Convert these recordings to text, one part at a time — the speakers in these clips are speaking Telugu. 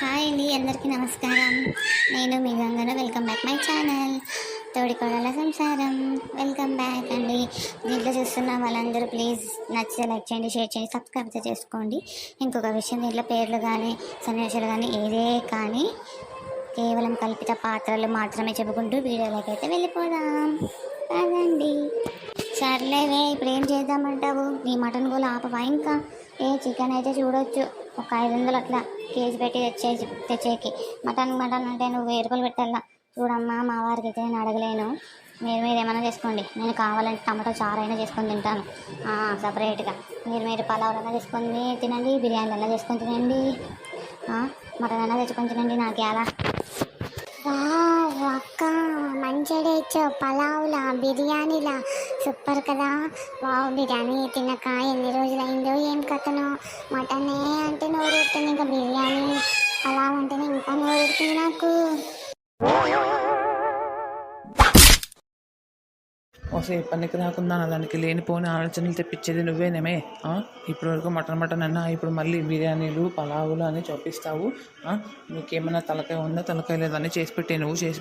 హాయ్ అండి, అందరికీ నమస్కారం. నేను మీ గంగను. వెల్కమ్ బ్యాక్ మై ఛానల్ తోడికోడల సంసారం. వెల్కమ్ బ్యాక్ అండి. దీంట్లో చూస్తున్న వాళ్ళందరూ ప్లీజ్ నచ్చితే లైక్ చేయండి, షేర్ చేయండి, సబ్స్క్రైబ్ చేసుకోండి. ఇంకొక విషయం, దీంట్లో పేర్లు కానీ సన్నివేశాలు కానీ ఏదే కానీ కేవలం కల్పిత పాత్రలు మాత్రమే చెప్పుకుంటూ వీడియోలోకి అయితే వెళ్ళిపోదాం అదండి. సర్లేవే, ఇప్పుడు ఏం చేద్దామంటావు? నీ మటన్ గోలు ఆపవా? ఇంకా చికెన్ అయితే చూడొచ్చు, ఒక 500 అట్లా కేజీ పెట్టి తెచ్చేకి. మటన్ అంటే నువ్వు 1000 రూపాయలు పెట్టాలా? చూడమ్మా, మా వారికి అయితే నేను అడగలేను. మీరు ఏమైనా చేసుకోండి, నేను కావాలంటే టమాటో చారు అయినా చేసుకొని తింటాను సపరేట్గా. మీరు పలావులైనా చేసుకొని తినండి, బిర్యానీలు అయినా చేసుకొని తినండి, మటన్ అయినా తెచ్చుకొని తినండి. నాకు ఎలా అక్క మంచిగా ఇచ్చావు, పలావులా బిర్యానీలా సూపర్ కదా. బిర్యానీ తినక ఎన్ని రోజులైందో, ఏం కథను. మటనే అంటే నోరుతుంది, ఇంకా బిర్యానీ పలావ్ అంటేనే ఇంకా నోరుతుంది నాకు. ఓసే పనికి రాకుండా దానికి లేనిపోని ఆలోచనలు తెప్పించేది నువ్వేనేమే. ఇప్పటివరకు మటన్ అన్నా, ఇప్పుడు మళ్ళీ బిర్యానీలు పలావులు అని చూపిస్తావు. నీకేమైనా తలకాయ ఉందా? తలకాయ లేదని చేసి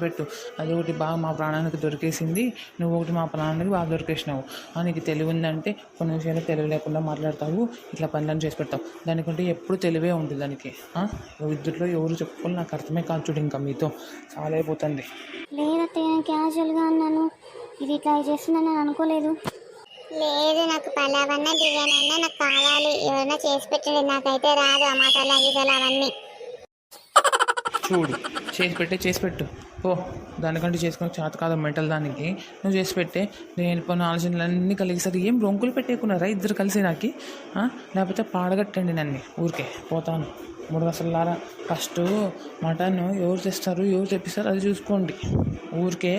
పెట్టు. అది ఒకటి బాగా మా ప్రాణానికి దొరికేసింది, నువ్వు ఒకటి మా ప్రాణానికి బాగా దొరికేసినావు. నీకు తెలివి ఉందంటే కొన్ని విషయాలు తెలివి లేకుండా మాట్లాడతావు, ఇట్లా పనులను చేసి పెడతావు. దానికంటే ఎప్పుడు తెలివే ఉంటుంది దానికి. విద్యుత్లో ఎవరు చెప్పుకోవాలి నాకు అర్థమే కాదు. చూడు, ఇంకా మీతో చాలా అయిపోతుంది. లేదైతే క్యాజువల్గా అన్నాను, ఇది ఇట్లా చేస్తుందని నేను అనుకోలేదు. లేదు, నాకు పలావన్నా బిర్యానీ అన్నా నాకు కావాలి. ఎవరైనా చేసి పెట్టండి, నాకైతే రాదు ఆ మసాలా గీసాలు అవన్నీ. చూడు, చేసి పెట్టు ఓ. దానికంటే చేసుకుని చేత కాదు మెంటల్ దానికి. నువ్వు చేసి పెట్టే, నేను పోయిన ఆలోచనలన్నీ కలిగేసరికి ఏం రొంకులు పెట్టేకున్నారా ఇద్దరు కలిసి నాకు? లేకపోతే పాడగట్టండి నన్ను, ఊరికే పోతాను. 3 గసలారా ఫస్ట్ మటన్ ఎవరు తెస్తారు, ఎవరు తెప్పిస్తారు అది చూసుకోండి. ఊరికే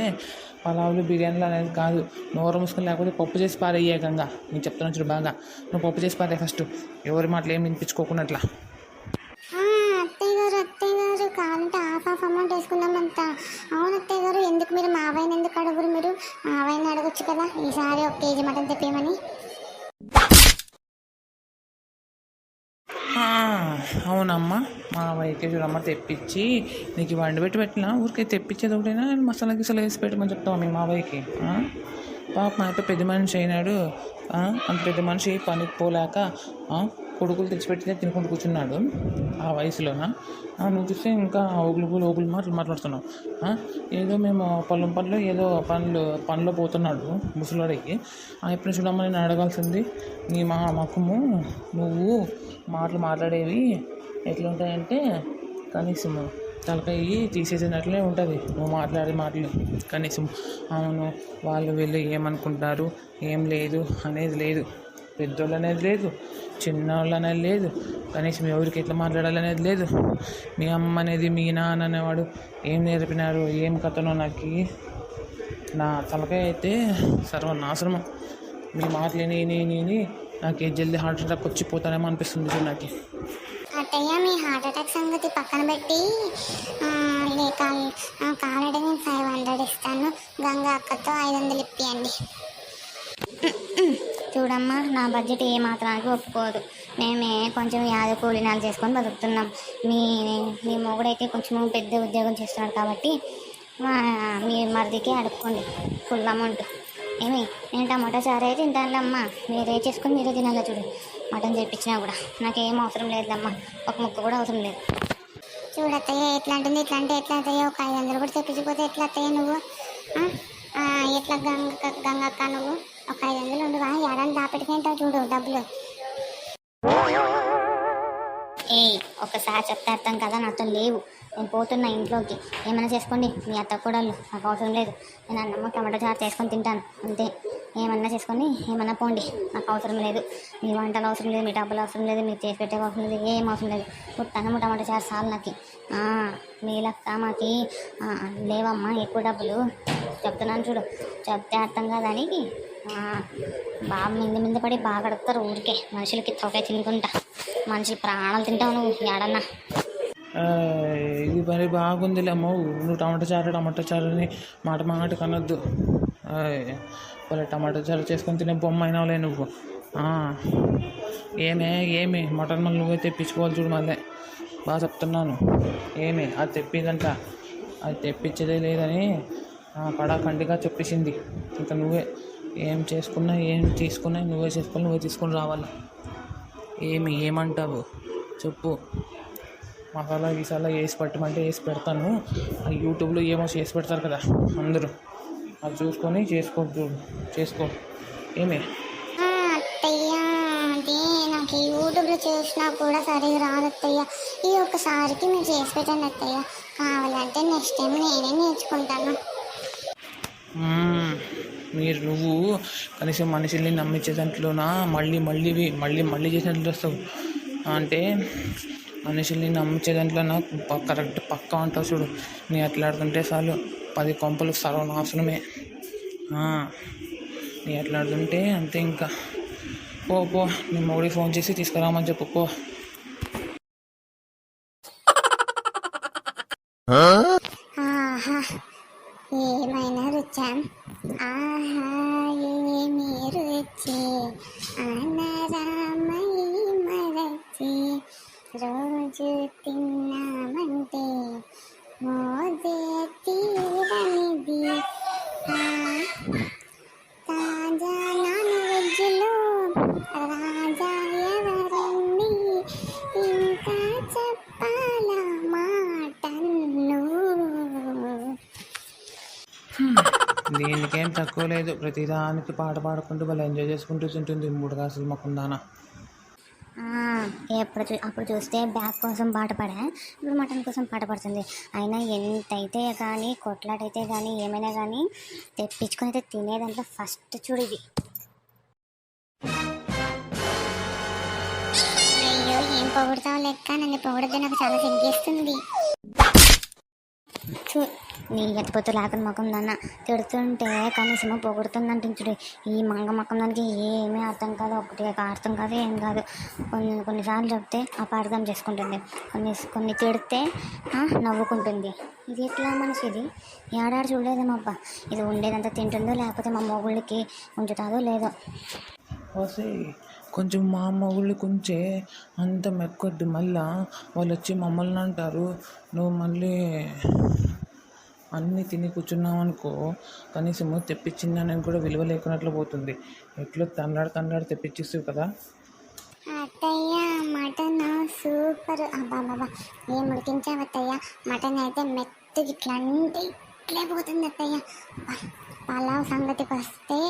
పలావులు బిర్యానీలు అనేది కాదు. నోరు మూసుకొని లేకపోతే పప్పు చేసి పారేయకంగా. నేను చెప్తున్నాను చూడు బాగా, నువ్వు పప్పు చేసి పారే ఫస్ట్, ఎవరి మాటలు ఏం వినిపించుకోకున్నట్లా. అత్తయ్య గారు కావాలంటే హాఫ్ అమౌంట్ వేసుకుందామంతా. అవును అత్తయ్య గారు, ఎందుకు మీరు మావయ్యని ఎందుకు అడుగురు? మీరు మావయ్యని అడగొచ్చు కదా ఈసారి 1 కేజీ మటన్ తెప్పేయమని. అవునమ్మా, మా వైకే చూడమ్మ తెప్పించి నీకు వండి పెట్టినా ఊరికే తెప్పించేది ఒకటైనా మసాలా గిసాలు వేసి పెట్టమని చెప్తావా మీ మావయ్యకి? పాప మా యొక్క పెద్ద మనిషి అయినాడు, అంత పెద్ద మనిషి పనికి పోలేక కొడుకులు తెచ్చిపెట్టితే తినుకుంటూ కూర్చున్నాడు ఆ వయసులోన. నువ్వు చూస్తే ఇంకా ఓగులు మాట్లాడుతున్నావు. ఏదో మేము పనులు ఏదో పనిలో పోతున్నాడు ముసలోడికి. ఎప్పుడు చూడమ్మా, నేను అడగాల్సింది నీ మకము. నువ్వు మాట్లాడేవి ఎట్లుంటాయంటే కనీసం తలకాయ తీసేసినట్లే ఉంటుంది నువ్వు మాట్లాడే మాటలు. కనీసం అవును వాళ్ళు వీళ్ళు ఏమనుకుంటారు, ఏం లేదు అనేది లేదు, పెద్దోళ్ళు అనేది లేదు, చిన్నవాళ్ళు అనేది లేదు, కనీసం ఎవరికి ఎట్లా మాట్లాడాలనేది లేదు. మీ అమ్మ అనేది మీ నాన్న అనేవాడు ఏం నేర్పినారు, ఏం కథనో నాకు. నా తలకాయ అయితే సర్వనాశనము. మీ మాటలు నేను నాకు జల్దీ హార్ట్ అటాక్ వచ్చిపోతానేమో అనిపిస్తుంది నాకు. అత్తయ్య, మీ హార్ట్ అటాక్ సంగతి పక్కన పెట్టి కావాలంటే నేను 500 ఇస్తాను, గంగా అక్కతో 500 ఇప్పియండి. చూడమ్మా, నా బడ్జెట్ ఏ మాత్రానికి ఒప్పుకోదు. మేమే కొంచెం యాద కూలినాలు చేసుకొని బతుకుతున్నాం. మీ మొగుడైతే కొంచెం పెద్ద ఉద్యోగం చేస్తున్నాడు కాబట్టి మీ మరిదికి అడుక్కోండి ఫుల్ అమౌంట్. నేను టమాటా చారు అయితే తింటానులమ్మా, మీరే చేసుకొని మీరే తినాలా. చూడు, మటన్ తెప్పించినా కూడా నాకేం అవసరం లేదులమ్మా, ఒక ముక్క కూడా అవసరం లేదు. చూడత్తయ్య, ఎట్లా అంటుంది, ఎట్లా అంటే ఎట్లా అత్తయ్య? ఒక 500 కూడా తెప్పించిపోతే ఎట్లా అత్తయ్య నువ్వు? ఎట్లా గంగక్క నువ్వు ఒక 500 ఉండవా? ఏడాది దాపెట్టుకుంటావు చూడు డబ్బులు. ఒక్కసారి చెప్తే అర్థం కదా, నాతో లేవు. నేను పోతున్నా ఇంట్లోకి, ఏమైనా చేసుకోండి మీ అత్త కూడళ్ళు, నాకు అవసరం లేదు. నేను అన్నమ్మ టమాటా చారు చేసుకొని తింటాను అంతే. ఏమన్నా చేసుకొని ఏమన్నా పోండి, నాకు అవసరం లేదు. మీ వంటలు అవసరం లేదు, మీ డబ్బులు అవసరం లేదు, మీరు చేసి పెట్టే అవసరం లేదు, ఏం అవసరం లేదు. పుట్టన్నమ్మ టమాటా చారు చాలు నాకు. మీలక్క మాకి లేవమ్మా ఎక్కువ డబ్బులు, చెప్తున్నాను చూడు. చెప్తే అర్థం కాదానికి బాగా మింద పడి బాగా అడుగుతారు ఊరికే. మనుషులకి తొకే తినుకుంటా, మనిషి ప్రాణాలు తింటావు నువ్వు ఏడన్నా. ఇది మరి బాగుందిలే అమ్మ. నువ్వు టమాటా చారుని మాట కనొద్దు. వాళ్ళ టమాటా చారు చేసుకొని తినే బొమ్మ అయినావులే నువ్వు. ఏమి మటన్ మళ్ళీ నువ్వే తెప్పించుకోవాలి చూడు. మళ్ళీ బాగా చెప్తున్నాను. ఏమి అది తెప్పిందంట, అది తెప్పించేదే లేదని కడాఖండిగా చెప్పేసింది. ఇంకా నువ్వే ఏం చేసుకున్నా ఏం తీసుకున్నా నువ్వే చేసుకొని నువ్వే తీసుకొని రావాలా. ఏమంటావు చెప్పు. మసాలా గిసాలా వేసి పెట్టమంటే వేసి పెడతాను. ఆ యూట్యూబ్లో ఏమో చేసి పెడతారు కదా అందరూ, అది చూసుకొని చేసుకో. ఏమి అత్తయ్య అది నాకు యూట్యూబ్లో చూసినా కూడా సరిగా రాదు అత్తయ్య. ఈ ఒక్కసారికి మీరు చేసి పెట్టండి అత్తయ్య. కావాలంటే నెక్స్ట్ టైం నేనే నేర్చుకుంటాను. నువ్వు కనీసం మనుషుల్ని నమ్మించే దాంట్లోనా మళ్ళీ చేసినట్లు వస్తావు. అంటే మనుషుల్ని నమ్మించే దాంట్లోనా కరెక్ట్ పక్కా ఉంటావు చూడు. నీ అట్లా ఆడుతుంటే చాలు 10 కొంపలు సర్వనాశనమే. నీ అట్లా ఆడుతుంటే అంతే. ఇంకా పో నీ మొగుడికి ఫోన్ చేసి తీసుకురామని చెప్పు పో. ఆహా ఏమైనా రుచా, ఆహా ఏమి రుచి, అనరామై మరచి రోజు తిన్నామంటే మోదే తీరనిది. తాజా నాన్ వెజ్లో రాజా ఎవరండి, ఇంకా చెప్పాల మాటన్ను. దీనికేం తక్కువ లేదు. ప్రతిదానికి పాట పాడుకుంటూ వాళ్ళు ఎంజాయ్ చేసుకుంటూ తింటుంది 3 కాసులు మొక్కుందానా. అప్పుడు చూస్తే బ్యాగ్ కోసం పాట పాడా, ఇప్పుడు మటన్ కోసం పాట పడుతుంది. అయినా ఎంతైతే కానీ కొట్లాటైతే కానీ ఏమైనా కానీ తెప్పించుకొని అయితే తినేదాంట్లో ఫస్ట్ చూడు ఇది. అయ్యో ఏం పొగుడుతావు లెక్క, నన్ను పొగడితే నాకు చాలా సిగ్గేస్తుంది. నీ ఎత్తిపోతూ లేకుండా ముఖం దాన్న తిడుతుంటే కనీసం పొగుడుతుందంటుంచుడు. ఈ మంగ ముఖం దానికి ఏమీ అర్థం కాదు, ఒకటి అర్థం కాదు, ఏం కాదు. కొన్నిసార్లు చెప్తే అపార్థం చేసుకుంటుంది, కొన్ని తిడితే నవ్వుకుంటుంది. ఇది ఎట్లా మనిషి ఇది? ఏడాడు చూడలేదేమబ్బా. ఇది ఉండేదంతా తింటుందో లేకపోతే మా మొగుళ్ళకి ఉంచుతాదో లేదో. కొంచెం మా మొగుళ్ళు కొంచెం అంత మెక్కొద్దు. మళ్ళా వాళ్ళు వచ్చి మమ్మల్ని అంటారు. నువ్వు మళ్ళీ అన్నీ తిని కూర్చున్నావు అనుకో, కనీసము తెప్పించిందని కూడా విలువ లేకున్నట్లు పోతుంది. ఎట్లా తండ్రాడు తెప్పించిస్తావు కదా. అత్తయ్య మటన్ సూపర్. అబ్బాబాబా ఏం ఉడికించావు అత్తయ్య. మటన్ అయితే మెత్తగా ఇట్లే పోతుంది అత్తయ్య. పలావ్ సంగతికి వస్తే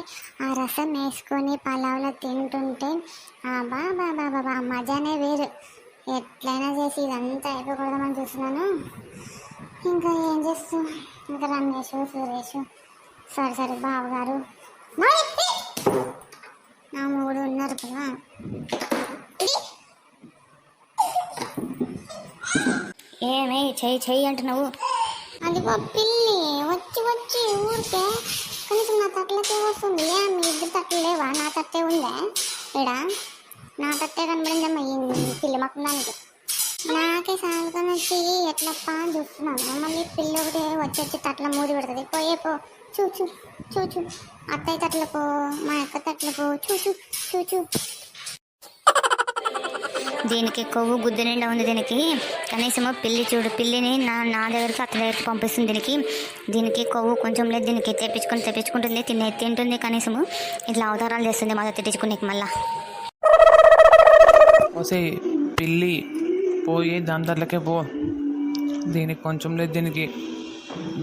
ఆ రసం వేసుకొని పలావ్లో తింటుంటే బాబా మజానే వేరు. ఎట్లయినా చేసి ఇదంతా అయిపోకూడదామని చూస్తున్నాను. ఇంకా ఏం చేస్తూ ఇంకా రమేష్ సురేష్ సరే బావగారు నా మూడు ఉన్నారు కదా. ఏమే చెయ్యి అంటున్నావు? అది పిల్లి వచ్చి ఊరికే కనీసం నా తట్లకే వస్తుంది. మీ ఇద్దరు తట్లు లేవా? నా తట్టే ఉందా ఇడా? నా తట్టే కనబడిందమ్మా ఈ పిల్లి మొక్కడానికి. నాకే సాగుకొని వచ్చి ఎట్లప్ప అని చూస్తున్నాను. మళ్ళీ పిల్లి ఒకటి వచ్చి తట్ల మూడి పెడుతుంది. పో చూ అత్తయ్య తట్ల పో, మా అక్క తట్ల పో, చూ. దీనికి కొవ్వు గుద్దు నిండా ఉంది. దీనికి కనీసము పిల్లి చూడు, పిల్లిని నా దగ్గరికి అత్త దగ్గరికి పంపిస్తుంది. దీనికి కొవ్వు కొంచెం లేదు. దీనికి తెప్పించుకుంటుంది, తింటుంది. కనీసము ఇట్లా అవతారాలు చేస్తుంది మాతో తెప్పించుకునేకి. మళ్ళా పిల్లి పోయి దాని దగ్గరకే పో. దీనికి కొంచెం లేదు. దీనికి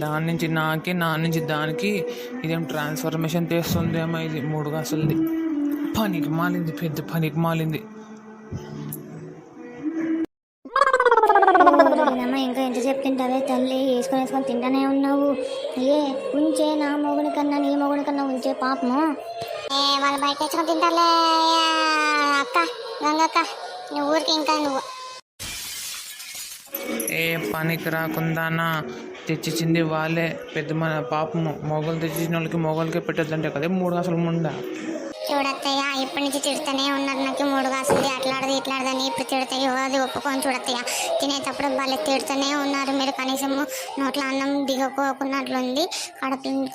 దాని నుంచి నాకి, నా నుంచి దానికి ఇదేం ట్రాన్స్ఫర్మేషన్ చేస్తుందేమో. ఇది 3 కాసులది పనికి మాలింది, పెద్ద పనికి మాలింది. ఇంకా ఎంత చెప్తుంటావే తల్లి, వేసుకొని తింటానే ఉన్నావు. ఉంచే నా మొగుని కన్నా నీ మొగుని కన్నా ఉంచే పాపము. వాళ్ళు బయట తెచ్చుకొని తింటారులే అక్క, గంగక్క. నువ్వు ఊరికి ఇంకా నువ్వు ఏ పనికి రాకుండానా తెచ్చిచ్చింది వాళ్ళే. పెద్ద మన పాపము మొగలు తెచ్చిన వాళ్ళకి మొగలకే పెట్టద్దంటే కదా 3 కాసులు ముండా. చూడత్తయ్య ఇప్పటి నుంచి తిడుతూనే ఉన్నారు. నాకు 3 కాసులు అట్లాడదు ఇట్లాడదని ఇప్పుడు తిడతాయో అది ఒప్పుకొని చూడత్తయ్య. తినేటప్పుడు వాళ్ళు తిడుతూనే ఉన్నారు. మీరు కనీసము నోట్లో అన్నం దిగకోకున్నట్లుంది.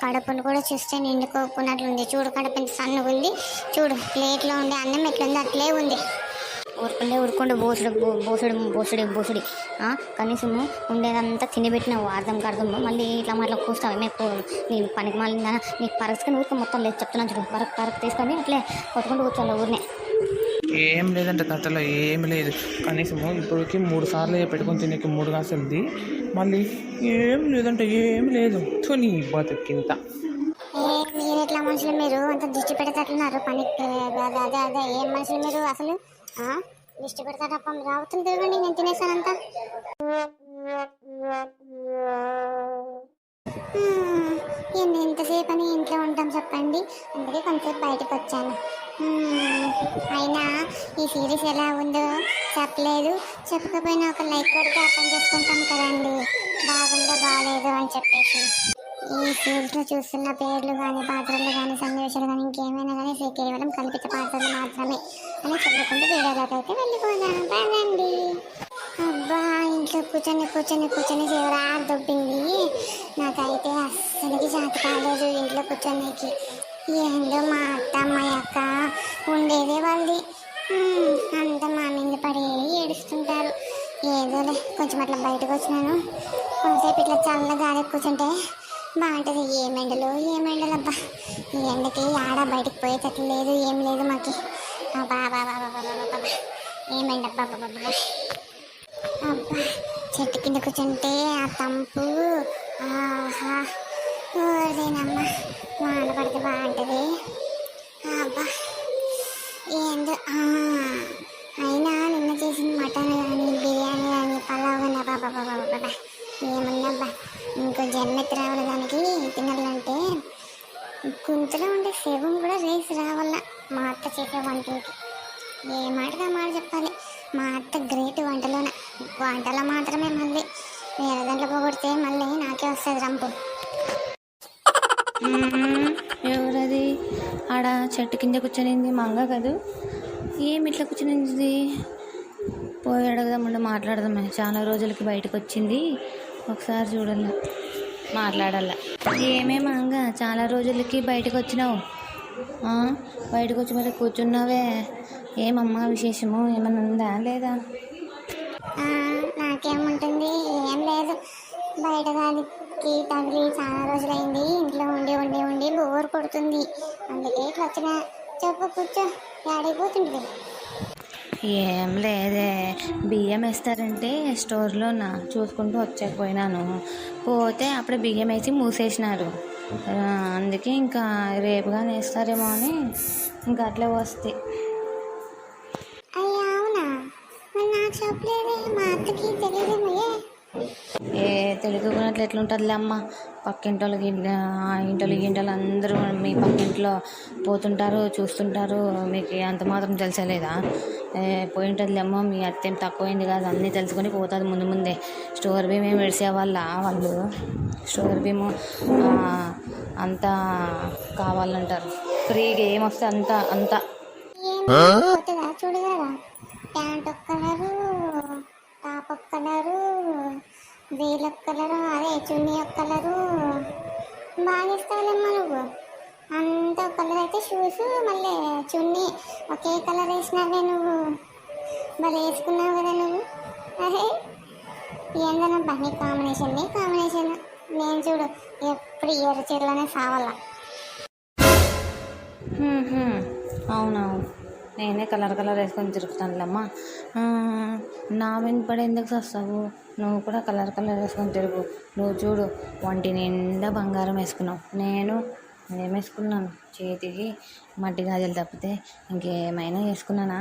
కడుపును కూడా చూస్తే నిండుకోకున్నట్లుంది. చూడు కడుపు ఎంత సన్నగా ఉంది. చూడు ప్లేట్లో ఉండే అన్నం ఎట్లుంది అట్లే ఉంది. ఊరుకుండే బోసుడి కనీసము ఉండేదంతా తినిపెట్టినావు అర్థము మళ్ళీ ఇట్లా కూస్తావు మీకు నీ పనికి మళ్ళీ నీ పరస్కొని ఊరికి మొత్తం లేదు చెప్తున్నాను చూడు పరకు తీసుకొని అట్లే కొట్టుకుంటూ కూర్చోాలి ఊరినే. ఏం లేదంటే కథలో ఏమి లేదు. కనీసము ఇప్పటికి 3 సార్లు పెట్టుకొని తినేకి 3 కాసుంది. మళ్ళీ ఏం లేదంటే ఏం లేదు నీ బతుకింత. మీరు ఎట్లా మనుషులు మీరు అంత దృష్టి పెడతారున్నారు పనికి అదే ఏం మనుషులు మీరు అసలు దృష్టి పెడతారప్ప మీరు రావుతుంది తిరగండి నేను తినేసానంతా. ఎంతసేపు అని ఇంట్లో ఉంటాం చెప్పండి, అందుకే కొంతసేపు బయటకు వచ్చాను. అయినా ఈ సిరీస్ ఎలా ఉందో చెప్పలేదు, చెప్పకపోయినా ఒక లైక్ కొడితే అర్థం చేసుకుంటాం కదండి బాగుందో బాగాలేదు అని చెప్పేసి. ఈ సిరీస్లో చూస్తున్న పేర్లు కానీ పాత్రలు కానీ సన్నివేశాలు కానీ ఇంకేమైనా కానీ కేవలం కల్పిత పాత్రలు మాత్రమే అని చెప్పుకుంటూ వీడియోలోకి అయితే వెళ్ళిపోదాం పదండి. అబ్బా ఇంట్లో కూర్చొని చివరా దొబ్బింది. నాకైతే అస్సలకి చేత కాలేదు ఇంట్లో కూర్చొనికి. ఏందో మా అమ్మ అక్క ఉండేదే వాళ్ళది, అంతా మా మీద పడి ఏడుస్తుంటారు. ఏదోలే కొంచెం అట్లా బయటకు వచ్చినాను, కొంతసేపు ఇట్లా చల్ల గాలి కూర్చుంటే బాగుంటుంది. ఏమెండలు అబ్బా ఈ ఎండకి ఆడ బయటకు పోయేటట్లు లేదు, ఏం లేదు మాకి. బాబా ఏమెండబ్బా అబ్బా చెట్టు కింద కూర్చుంటే ఆ తంపు ఓదేనమ్మ వాన పడితే బాగుంటుంది. అబ్బా ఏందో అయినా నిన్న చేసిన మటన్ కానీ బిర్యానీ కానీ పలావ్ కానీ బాబా ఏమన్నాబ్బా ఇంకో జన్మెత్తి రావాలి దానికి తినాలంటే. గుంతులో ఉండే శవం కూడా రేసి రావాల మా అత్త చేసే వంటలకి. ఏ మాటగా మాట చెప్పాలి, మా అత్త గ్రేట్ వంటలో మాత్రమే. మళ్ళీ వేరే దాంట్లో పోగొడితే మళ్ళీ నాకే వస్తుంది రంపు. ఎవరది ఆడ చెట్టు కింద కూర్చొనింది? మంగ కదూ, ఏమి ఇట్లా కూర్చొనింది? పోయి అడగదామంటే మాట్లాడదామే, చాలా రోజులకి బయటకు వచ్చింది, ఒకసారి చూడాల మాట్లాడాల. ఏమే మంగ చాలా రోజులకి బయటకు వచ్చినావు, బయటకు వచ్చి మరి కూర్చున్నావే, ఏమమ్మా విశేషము ఏమన్నా ఉందా లేదా? నాకేముంటుంది, ఏం లేదు. బయట గాలికి తగిలి చాలా రోజులైంది, ఇంట్లో ఉండి బోర్ కొడుతుంది, అందుకే ఇట్లా వచ్చిన. చెప్పు కూర్చో, ఆడిపోతుంది. ఏం లేదే, బియ్యం వేస్తారంటే స్టోర్లో చూసుకుంటూ వచ్చేకపోయినాను, పోతే అప్పుడే బియ్యం వేసి మూసేసినారు, అందుకే ఇంకా రేపుగా వేస్తారేమో అని ఇంకా అట్లే వస్తాయి. అయ్యా అవునా, మరి నాకు చెప్పలేదే, మా అత్తకి తెలియదేమో. తెలుగుకున్నట్లు ఎట్లుంటుందిలే అమ్మ, పక్కింటోళ్ళకి ఇంటోళ్ళు అందరూ మీ పక్కింట్లో పోతుంటారు చూస్తుంటారు, మీకు అంత మాత్రం తెలిసలేదా? పోయింటుందిలే అమ్మ, మీ అత్తేం తక్కువైంది కాదు, అన్నీ తెలుసుకొని పోతుంది ముందే. స్టోర్ బియ్యం ఏమి విడిసేవాళ్ళ వాళ్ళు, స్టోర్ బియ్యం అంతా కావాలంటారు, ఫ్రీగా ఏమొస్తే అంతా చూడు కదా, ప్యాంట్ ఒక కలరు, టాప్ ఒక కలరు, వేలు ఒక కలరు, అదే చున్నీ ఒక కలరు, బాగా ఇస్తావులేమ్మా నువ్వు. అంత ఒక కలర్ అయితే షూస్, మళ్ళీ చున్నీ ఒకే కలర్ వేసినావే నువ్వు, మరి వేసుకున్నావు కదా నువ్వు. అరే ఏందనబ్బా నీ కాంబినేషన్ నేను చూడు ఎప్పుడు ఎర్ర చీరలోనే సావాలా. అవునవును, నేనే కలర్ వేసుకొని తిరుగుతానులేమ్మా. నా వెనుపడి ఎందుకు వస్తావు, నువ్వు కూడా కలర్ వేసుకొని తిరుగు. నువ్వు చూడు ఒంటి నిండా బంగారం వేసుకున్నావు, నేను ఏం వేసుకున్నాను, చేతికి మట్టి గాజులు తప్పితే ఇంకేమైనా వేసుకున్నానా?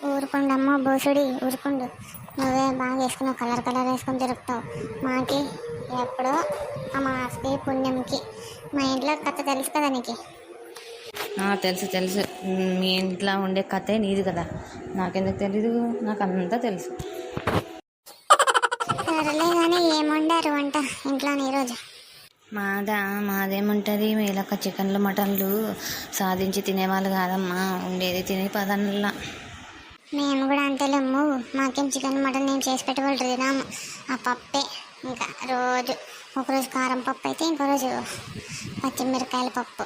ఊరుకుండమ్మా బోసుడి, ఊరుకుండు. నువ్వే బాగా వేసుకున్నావు, కలర్ వేసుకొని తిరుగుతావు. మాకి ఎప్పుడో అమావాస్యకి పుణ్యంకి మా ఇంట్లో కథ తెలుసు కదా నీకు. తెలుసు, మీ ఇంట్లో ఉండే కథే నీది కదా, నాకెందుకు తెలీదు, నాకు అంతా తెలుసు. సరేలే కానీ ఏముండారు వంట ఇంట్లో ఈరోజు? మాదేముంటుంది, మీలక్క చికెన్లు మటన్లు సాధించి తినేవాళ్ళు కాదమ్మా, ఉండేది తినే పదనల్లా. మేము కూడా అంతేలేమ్ము, మాకేం చికెన్ మటన్ ఏం చేసి పెట్టేవాళ్ళు తినాము, ఆ పప్పే. ఇంకా రోజు ఒకరోజు కారం పప్పు అయితే ఇంకో రోజు పచ్చిమిరకాయల పప్పు.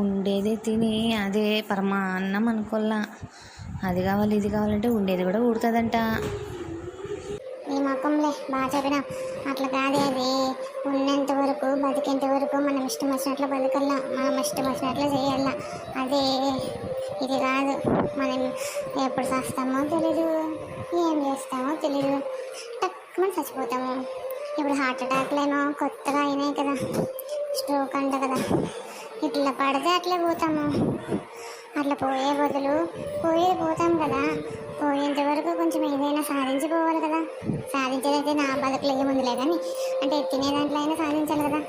ఉండేదే తిని అదే పరమాన్నం అనుకోల్లా. అది కావాలి ఇది కావాలంటే ఉండేది కూడా ఉడుతుందంట. ఈ మకంలే బాగా చెప్పినా. అట్లా కాదే, అది ఉన్నంత వరకు బతికేంత వరకు మనం ఇష్టం వచ్చినట్లు బతకల్లా, మనం ఇష్టం వచ్చినట్లు చేయాల. అదే ఇది కాదు. మనం ఎప్పుడు చేస్తామో తెలీదు, ఏం చేస్తామో తెలీదు, టక్కుమని చచ్చిపోతాము. ఇప్పుడు హార్ట్ అటాక్లేమో కొత్తగా అయినాయి కదా, స్ట్రోక్ అంట కదా. ఇట్లా పడితే అట్లే పోతాము. అట్లా పోయే బదులు పోయేది పోతాం కదా, పోయేంత వరకు కొంచెం ఏదైనా సాధించుకోవాలి కదా. సాధించేదైతే నా బతుకులు ఏముందిలే కానీ, అంటే తినే దాంట్లో అయినా సాధించాలి కదా.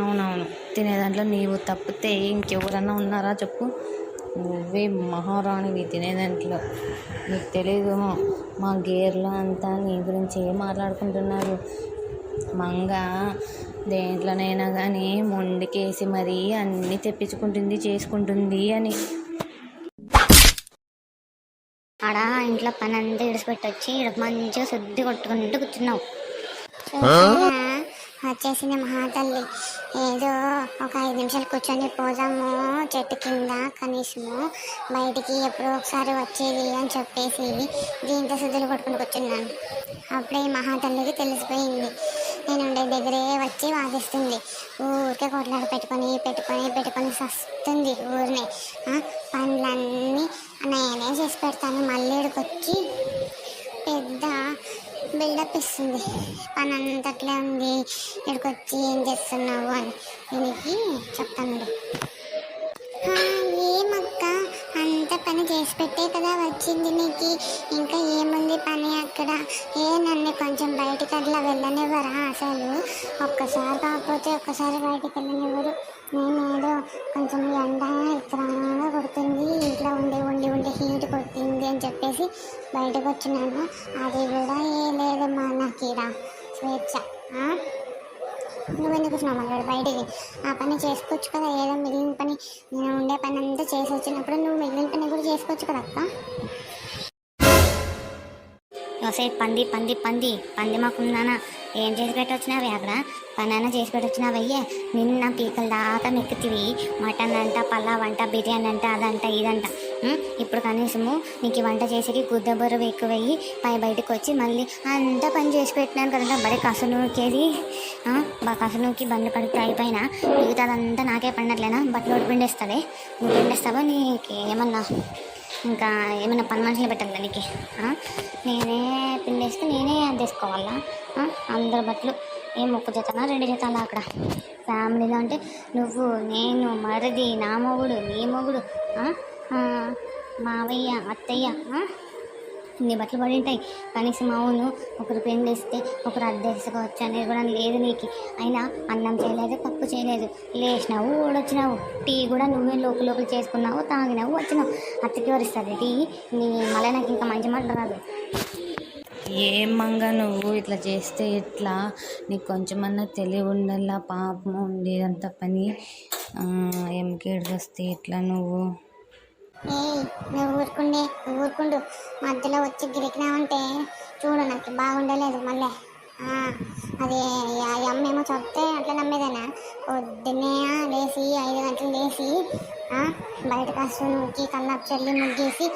అవునవును, తినే దాంట్లో నీవు తప్పితే ఇంకెవరన్నా ఉన్నారా చెప్పు? నువ్వే మహారాణివి తినే దాంట్లో. నీకు తెలీదు, మా గేర్లో అంతా నీ గురించి ఏం మాట్లాడుకుంటున్నారు. మంగ దేంట్లోనైనా కానీ మొండికేసి మరీ అన్నీ తెప్పించుకుంటుంది, చేసుకుంటుంది అని. ఆడ ఇంట్లో పని అంతా ఇడిచిపెట్టొచ్చి ఇక్కడ మంచిగా శుద్ధి కొట్టుకుంటూ కూర్చున్నావు. వచ్చేసింది మహాతల్లి. ఏదో ఒక 5 నిమిషాలు కూర్చొని పోదాము చెట్టు కింద, కనీసము బయటికి ఎప్పుడో ఒకసారి వచ్చేది అని చెప్పేసి దీంతో శుద్ధులు కొట్టుకుని కూర్చున్నాను. అప్పుడే మహాతల్లికి తెలిసిపోయింది. నేను ఉండే దగ్గరే వచ్చి వాదిస్తుంది. ఊరికే కొట్లాడ పెట్టుకొని పెట్టుకొని పెట్టుకొని సస్తుంది ఊరినే. పనులన్నీ నేనే చేసి పెడతాను, మళ్ళీ ఇక్కడికొచ్చి పెద్ద బిల్డప్ ఇస్తుంది. పని అంతట్లే ఉంది, ఇక్కడికొచ్చి ఏం చేస్తున్నావు అని. దీనికి చెప్తాను. ఏమక్క, అంత పని చేసి పెట్టే కదా వచ్చింది నీకు, ఇంకా ఏముంది పని అక్కడ? నన్ను కొంచెం బయటికి అట్లా వెళ్ళనివ్వరా అసలు? ఒక్కసారి కాకపోతే ఒక్కసారి బయటికి వెళ్ళనివ్వరు. నేనేదో కొంచెం ఎండ ఇతరంగా కొడుతుంది, ఇంట్లో ఉండి ఉండి ఉండి హీట్ కొడుతుంది అని చెప్పేసి బయటకు వచ్చినాను. అది కూడా లేదు మా నాకీరా స్వేచ్ఛ. నువ్వెందుకు వచ్చినావు మళ్ళీ బయటికి? ఆ పని చేసుకోవచ్చు కదా, ఏదో మిగిలిన పని. నేను ఉండే పని అంతా చేసి వచ్చినప్పుడు నువ్వు మిగిలిన పని కూడా చేసుకోవచ్చు కదా అక్క. సైడ్ పంది పంది పంది పంది మాకుందానా, ఏం చేసి పెట్టొచ్చినావి అక్కడ? పనైనా చేసి పెట్టొచ్చినావయ్యే. నిన్న పీకల దాకా మెక్కుతివి, మటన్ అంట, పలావ్ అంట, బిర్యానీ అంట, అదంట ఇదంట. ఇప్పుడు కనీసము నీకు వంట చేసేకి గుద్ద బరువు ఎక్కువయ్యి బయటకు వచ్చి మళ్ళీ అంతా పని చేసి పెట్టినాను కదంట. బరీ కసనుకేది కసనుకి బండ్లు కడుపు అయిపోయినా మిగతాదంతా నాకే పండట్లేనా? బట్టలు పిండేస్తుంది, నువ్వు పిండేస్తావా? నీకు ఏమన్నా ఇంకా ఏమైనా పని మనుషులు పెట్టాలి దానికి? నేనే పిండేస్తే నేనే తీసుకోవాలా? అందరు బట్టలు ఏం 1 జతనా 2 జతలా? అక్కడ ఫ్యామిలీలో అంటే నువ్వు, నేను, మరిది, నా మొగుడు, నీ మొగుడు, మావయ్య, అత్తయ్య, ఇన్ని బట్టలు పడి ఉంటాయి. కనీసం అవును ఒకరు పిండేస్తే ఒకరు అద్దెసుకోవచ్చు అనేది కూడా లేదు నీకు. అయినా అన్నం చేయలేదు, పప్పు చేయలేదు, లేచినావు ఓడొచ్చినావు, టీ కూడా నువ్వే లోపల చేసుకున్నావు, తాగినావు, వచ్చినావు. అత్తకి వరిస్తుంది టీ. మళ్ళీ నాకు ఇంకా మంచి మాట రాదు. ఏం మంగ నువ్వు ఇట్లా చేస్తే ఎట్లా? నీకు కొంచెమన్నా తెలివి ఉండాలా, పాపం ఉండేదంత పని ఎంకేడికి వస్తే ఎట్లా నువ్వు? నువ్వు ఊరుకుండు. మధ్యలో వచ్చి గిరికినావంటే చూడు, నాకు బాగుండలేదు మళ్ళీ. అది అమ్మేమో చెప్తే అట్లా నమ్మేదానా? పొద్దున్నే లేచి 5 గంటలు లేచి బయట కాసు నూకి కల్లాపు చల్లి ముగ్గేసి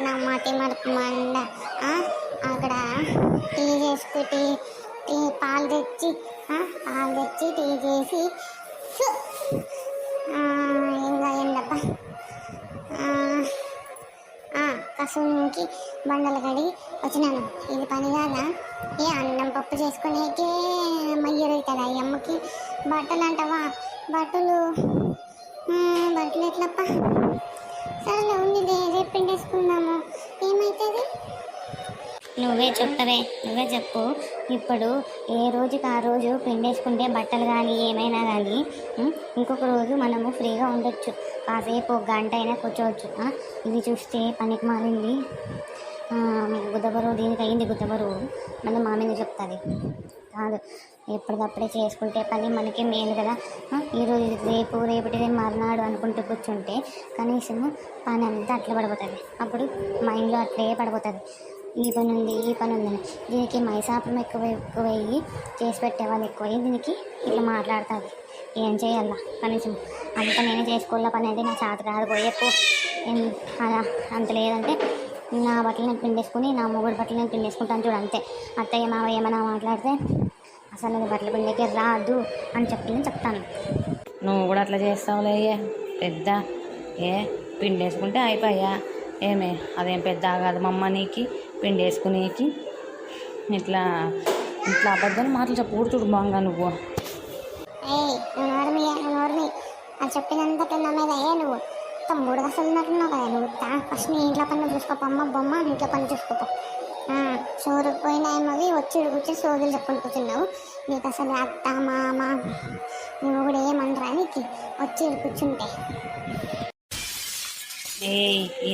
నా మటి మడుపు మండ అక్కడ టీ చేసుకుంటే పాలు తెచ్చి టీ చేసి ఇంకా ఏంటబ్బా కసుకి బండలు కడిగి వచ్చినాను. ఇది పని కాదా? అన్నం పప్పు చేసుకునేకే మయ్యరుగుతుంది ఈ అమ్మకి. బట్టలు అంటావా? బట్టలు ఎట్లప్ప? సరేలే ఉంది, రేపు పిండేసుకుందాము, ఏమవుతుంది? నువ్వే చెప్పు. ఇప్పుడు ఏ రోజుకి ఆ రోజు పిండేసుకుంటే బట్టలు కానీ ఏమైనా కానీ ఇంకొక రోజు మనము ఫ్రీగా ఉండొచ్చు. కాసేపు 1 గంట అయినా కూర్చోవచ్చు. ఇది చూస్తే పనికి మారింది గుద్దబరువు, దీనికి అయింది గుద్దబరువు, మళ్ళీ మా మీద చెప్తుంది. కాదు, ఎప్పటికప్పుడే చేసుకుంటే పని మనకే మేలు కదా. ఈరోజు రేపటిదే మర్నాడు అనుకుంటూ కూర్చుంటే కనీసము పని అంతా అట్లా పడిపోతుంది. అప్పుడు మైండ్లో అట్లే పడిపోతుంది. ఈ పని ఉంది ఈ పని ఉందని. దీనికి మైసాపం ఎక్కువయ్యి చేసి పెట్టేవాళ్ళు ఎక్కువయ్యి దీనికి ఇట్లా మాట్లాడుతుంది. ఏం చేయాలా కనీసం అంత నేనే చేసుకోవాల పని అయితే నా చేత కాదు పోయేపు అలా అంత లేదంటే నా బట్టలు నేను పిండేసుకుని నా మొగుడు బట్టలు నేను పిండేసుకుంటాను చూడు అంతే. అత్తయ్య మావయ్య ఏమైనా మాట్లాడితే అసలు నేను బట్టలు పిండేకి రాదు అని చెప్తాను. నువ్వు కూడా అట్లా చేస్తావులే పెద్ద పిండేసుకుంటే అయిపోయా ఏమే అదేం పెద్ద కాదు మమ్మ నీకు పిండేసుకునేకి ఇట్లా ఇట్లా అబద్ధాలు మాటలు చెప్పకూడదు చూడు బాగా నువ్వు. నోర్మి అది చెప్పినంత నా మీద నువ్వు తమ్ముడు అసలు ఉన్నట్టున్నావు కదా నువ్వు. ఫస్ట్ నీ ఇంట్లో పని చూసుకోపో అమ్మ బొమ్మ ఇంట్లో పని చూసుకోపో. సోరు పోయినా ఏమవి వచ్చి కూర్చొని సోదులు చెప్పుకొని కూర్చున్నావు. నీకు అసలు అత్త మామ నువ్వు కూడా ఏమనరా నీకు వచ్చి కూర్చుంటే.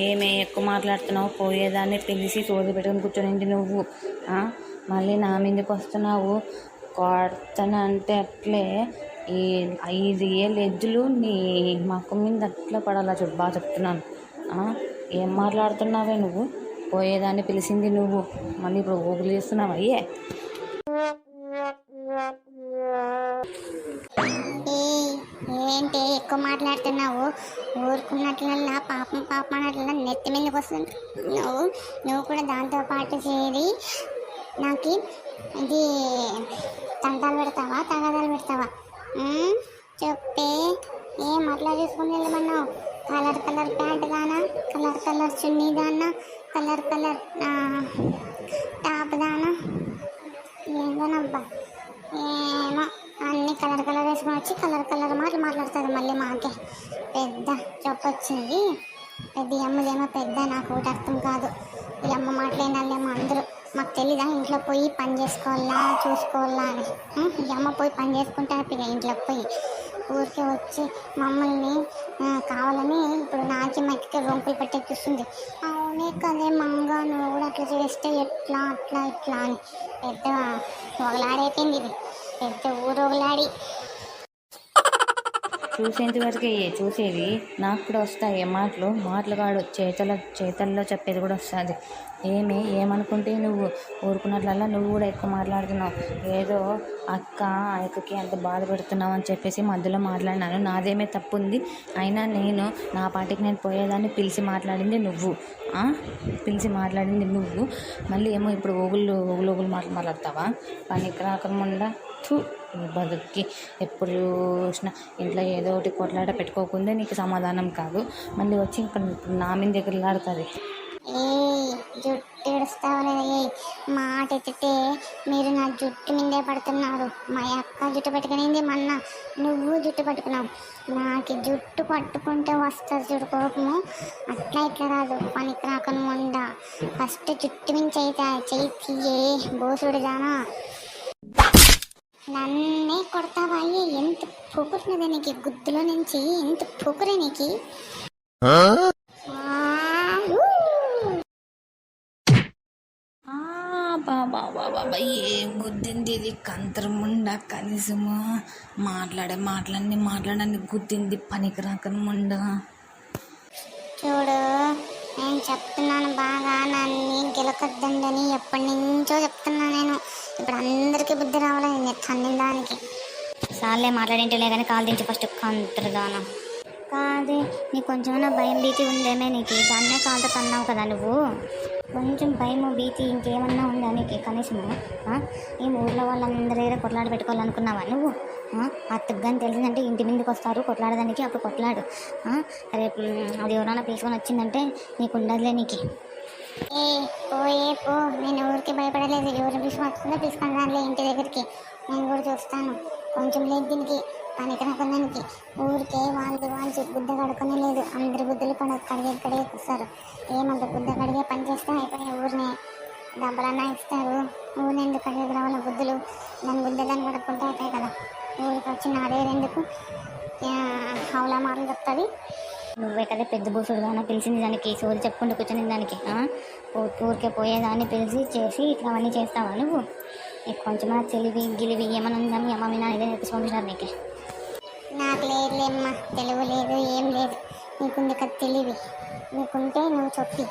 ఏమే ఎక్కువ మాట్లాడుతున్నావు పోయేదాన్ని పిలిచి సోది పెట్టుకుని కూర్చొని నువ్వు మళ్ళీ నా మీదకి వస్తున్నావు. కొడతానంటే అట్లే ఈ 5 ఏళ్ళ ఎద్దులు నీ మక్క మీద అట్లా పడాలా చూడు బాగా చెప్తున్నాను. ఏం మాట్లాడుతున్నావే నువ్వు? పోయేదాన్ని పిలిచింది నువ్వు మళ్ళీ ఇప్పుడు ఊగులు చేస్తున్నావు. ఏంటి ఎక్కువ మాట్లాడుతున్నావు? ఊరుకున్నట్లల్లా పాపం అన్నట్ల నెత్తి మీదకి వస్తుంది. నువ్వు కూడా దాంతో పాటు చేరి నాకు ఇది తంటాలు పెడతావా తగాదాలు పెడతావా చెప్పే. ఏం అట్లా చూసుకుని వెళ్ళమన్నావు? కలర్ ప్యాంట్ దానా, కలర్ చున్నీ దానా, కలర్ టాప్ దానా, ఏందోనబ్బా ఏమో అన్ని కలర్ వేసుకొని వచ్చి కలర్ మాట్లాడుతుంది మళ్ళీ. మాకే పెద్ద చెప్పొచ్చింది. పెద్ద అమ్మదేమో పెద్ద, నాకు ఒకటి అర్థం కాదు. ఈ అమ్మ మాట్లాడినాళ్ళేమో అందరూ. మాకు తెలీదా ఇంట్లో పోయి పని చేసుకోవాలా చూసుకోవాలా అని? ఈ అమ్మ పోయి పని చేసుకుంటే హ్యాపీగా ఇంట్లోకి పోయి ఊరికే వచ్చి మమ్మల్ని కావాలని ఇప్పుడు నాకి మట్టికి రొంపులు పెట్టే చూస్తుంది. అవునే కదే మంగ నువ్వు కూడా అట్లా చేస్తే ఎట్లా అట్లా ఇట్లా అని పెద్ద ఒకలాడైపోయింది. ఇది పెద్ద ఊరొగలాడి. చూసేంత వరకే చూసేది. నాకు కూడా వస్తాయి మాటలు కాడు చేతల్లో చెప్పేది కూడా వస్తుంది. ఏమనుకుంటే నువ్వు ఊరుకున్నట్లల్లా నువ్వు కూడా ఎక్కువ మాట్లాడుతున్నావు. ఏదో అక్కకి అంత బాధ పెడుతున్నావు అని చెప్పేసి మధ్యలో మాట్లాడినాను. నాదేమే తప్పు ఉంది? అయినా నా పాటికి నేను పోయేదాన్ని పిలిచి మాట్లాడింది నువ్వు. మళ్ళీ ఏమో ఇప్పుడు ఓగులు మాట్లాడతావా? పనికి రాకుండా నీ బతుక్కి ఎప్పుడు చూసినా ఇంట్లో ఏదో ఒకటి కొట్లాట పెట్టుకోకుండా నీకు సమాధానం కాదు. మళ్ళీ వచ్చి ఇంకా నా మీద దగ్గరలాడుతుంది. జుట్టు ఏడుస్తావు లేదా? మాట ఎత్తితే మీరు నా జుట్టు మీదే పడుతున్నారు. మా అక్క జుట్టు పట్టుకునేది మొన్న, నువ్వు జుట్టు పట్టుకున్నావు. నాకు జుట్టు పట్టుకుంటే వస్తుంది చూడు కోపము. అట్లా ఇట్లా రాదు పనికి రాకుండా. ఫస్ట్ జుట్టు మీద చేయి బోసుడు దానా. నన్నే కొడతావా? ఎంత పొగురున్నదే నీకు గుద్దులో నుంచి, ఎంత పొగురే నీకు. బాబా ఏం గుద్దింది ఇది కంతరముండ. కనీసము మాట్లాడని గుద్దింది పనికి రాకముండ. చూడు నేను చెప్తున్నాను బాగా, నన్ను గెలకొద్దండి ఎప్పటి నుంచో చెప్తున్నా నేను. ఇప్పుడు అందరికీ బుద్ధి రావాలి నేను తన్నిన దానికి. సార్లే మాట్లాడింటలే కానీ కాలు దించి ఫస్ట్ కంతరుగాను కాదే. నీకు కొంచెమైనా భయం భీతి ఉందేమే నీకు? దాన్నే కాలుతో తన్నావు కదా నువ్వు. కొంచెం భయము భీతి ఇంకేమన్నా ఉందా నీకు కనీసము? ఈ ఊళ్ళో వాళ్ళందరి దగ్గర కొట్లాడ పెట్టుకోవాలనుకున్నావా నువ్వు? అత్తకు కానీ తెలిసిందంటే ఇంటి మీదకి వస్తారు కొట్లాడదానికి, అప్పుడు కొట్లాడు. రేపు అది ఎవరైనా పిలుచుకొని వచ్చిందంటే నీకు ఉండదులే నీకు. పో నేను ఊరికి భయపడలేదు. ఎవరు పిలుచుకొస్తుందో పిలుచుకొని రాలే ఇంటి దగ్గరికి. నేను కూడా చూస్తాను. కొంచెం లేదు దీనికి పనికి రాకుందానికి. ఊరికే వాళ్ళు బుద్ధ కడుకునే లేదు. అందరి బుద్ధులు కడిగే వస్తారు. ఏమంత బుద్ధ కడిగే పని చేస్తే అయిపోయిన ఊరినే డబ్బులన్నా ఇస్తారు. ఊరిని ఎందుకు కడిగేది రావాల బుద్ధులు? దాని దాన్ని కడుక్కుంటే అయిపోయాయి కదా. ఊరికి వచ్చి నా దగ్గర ఎందుకు హౌలా మాటలు చెప్తుంది. నువ్వే కదా పెద్ద బూసుడుగానే పిలిచింది దానికి, సోది చెప్పుకుంటూ కూర్చొని దానికి. ఊరికే పోయేదాన్ని పిలిచి చేసి ఇట్లా అవన్నీ చేస్తావా నువ్వు? నీకు కొంచెమైనా గిలివి ఏమైనా ఉందా? మీ అమ్మ మీ నాన్న ఇదే నేర్పించి పంపించారు నీకు. నాకు లేదులేమ్మా, తెలుగు లేదు ఏం లేదు. నీకుంది కదా తెలివి. నీకుంటే నువ్వు చెప్పి.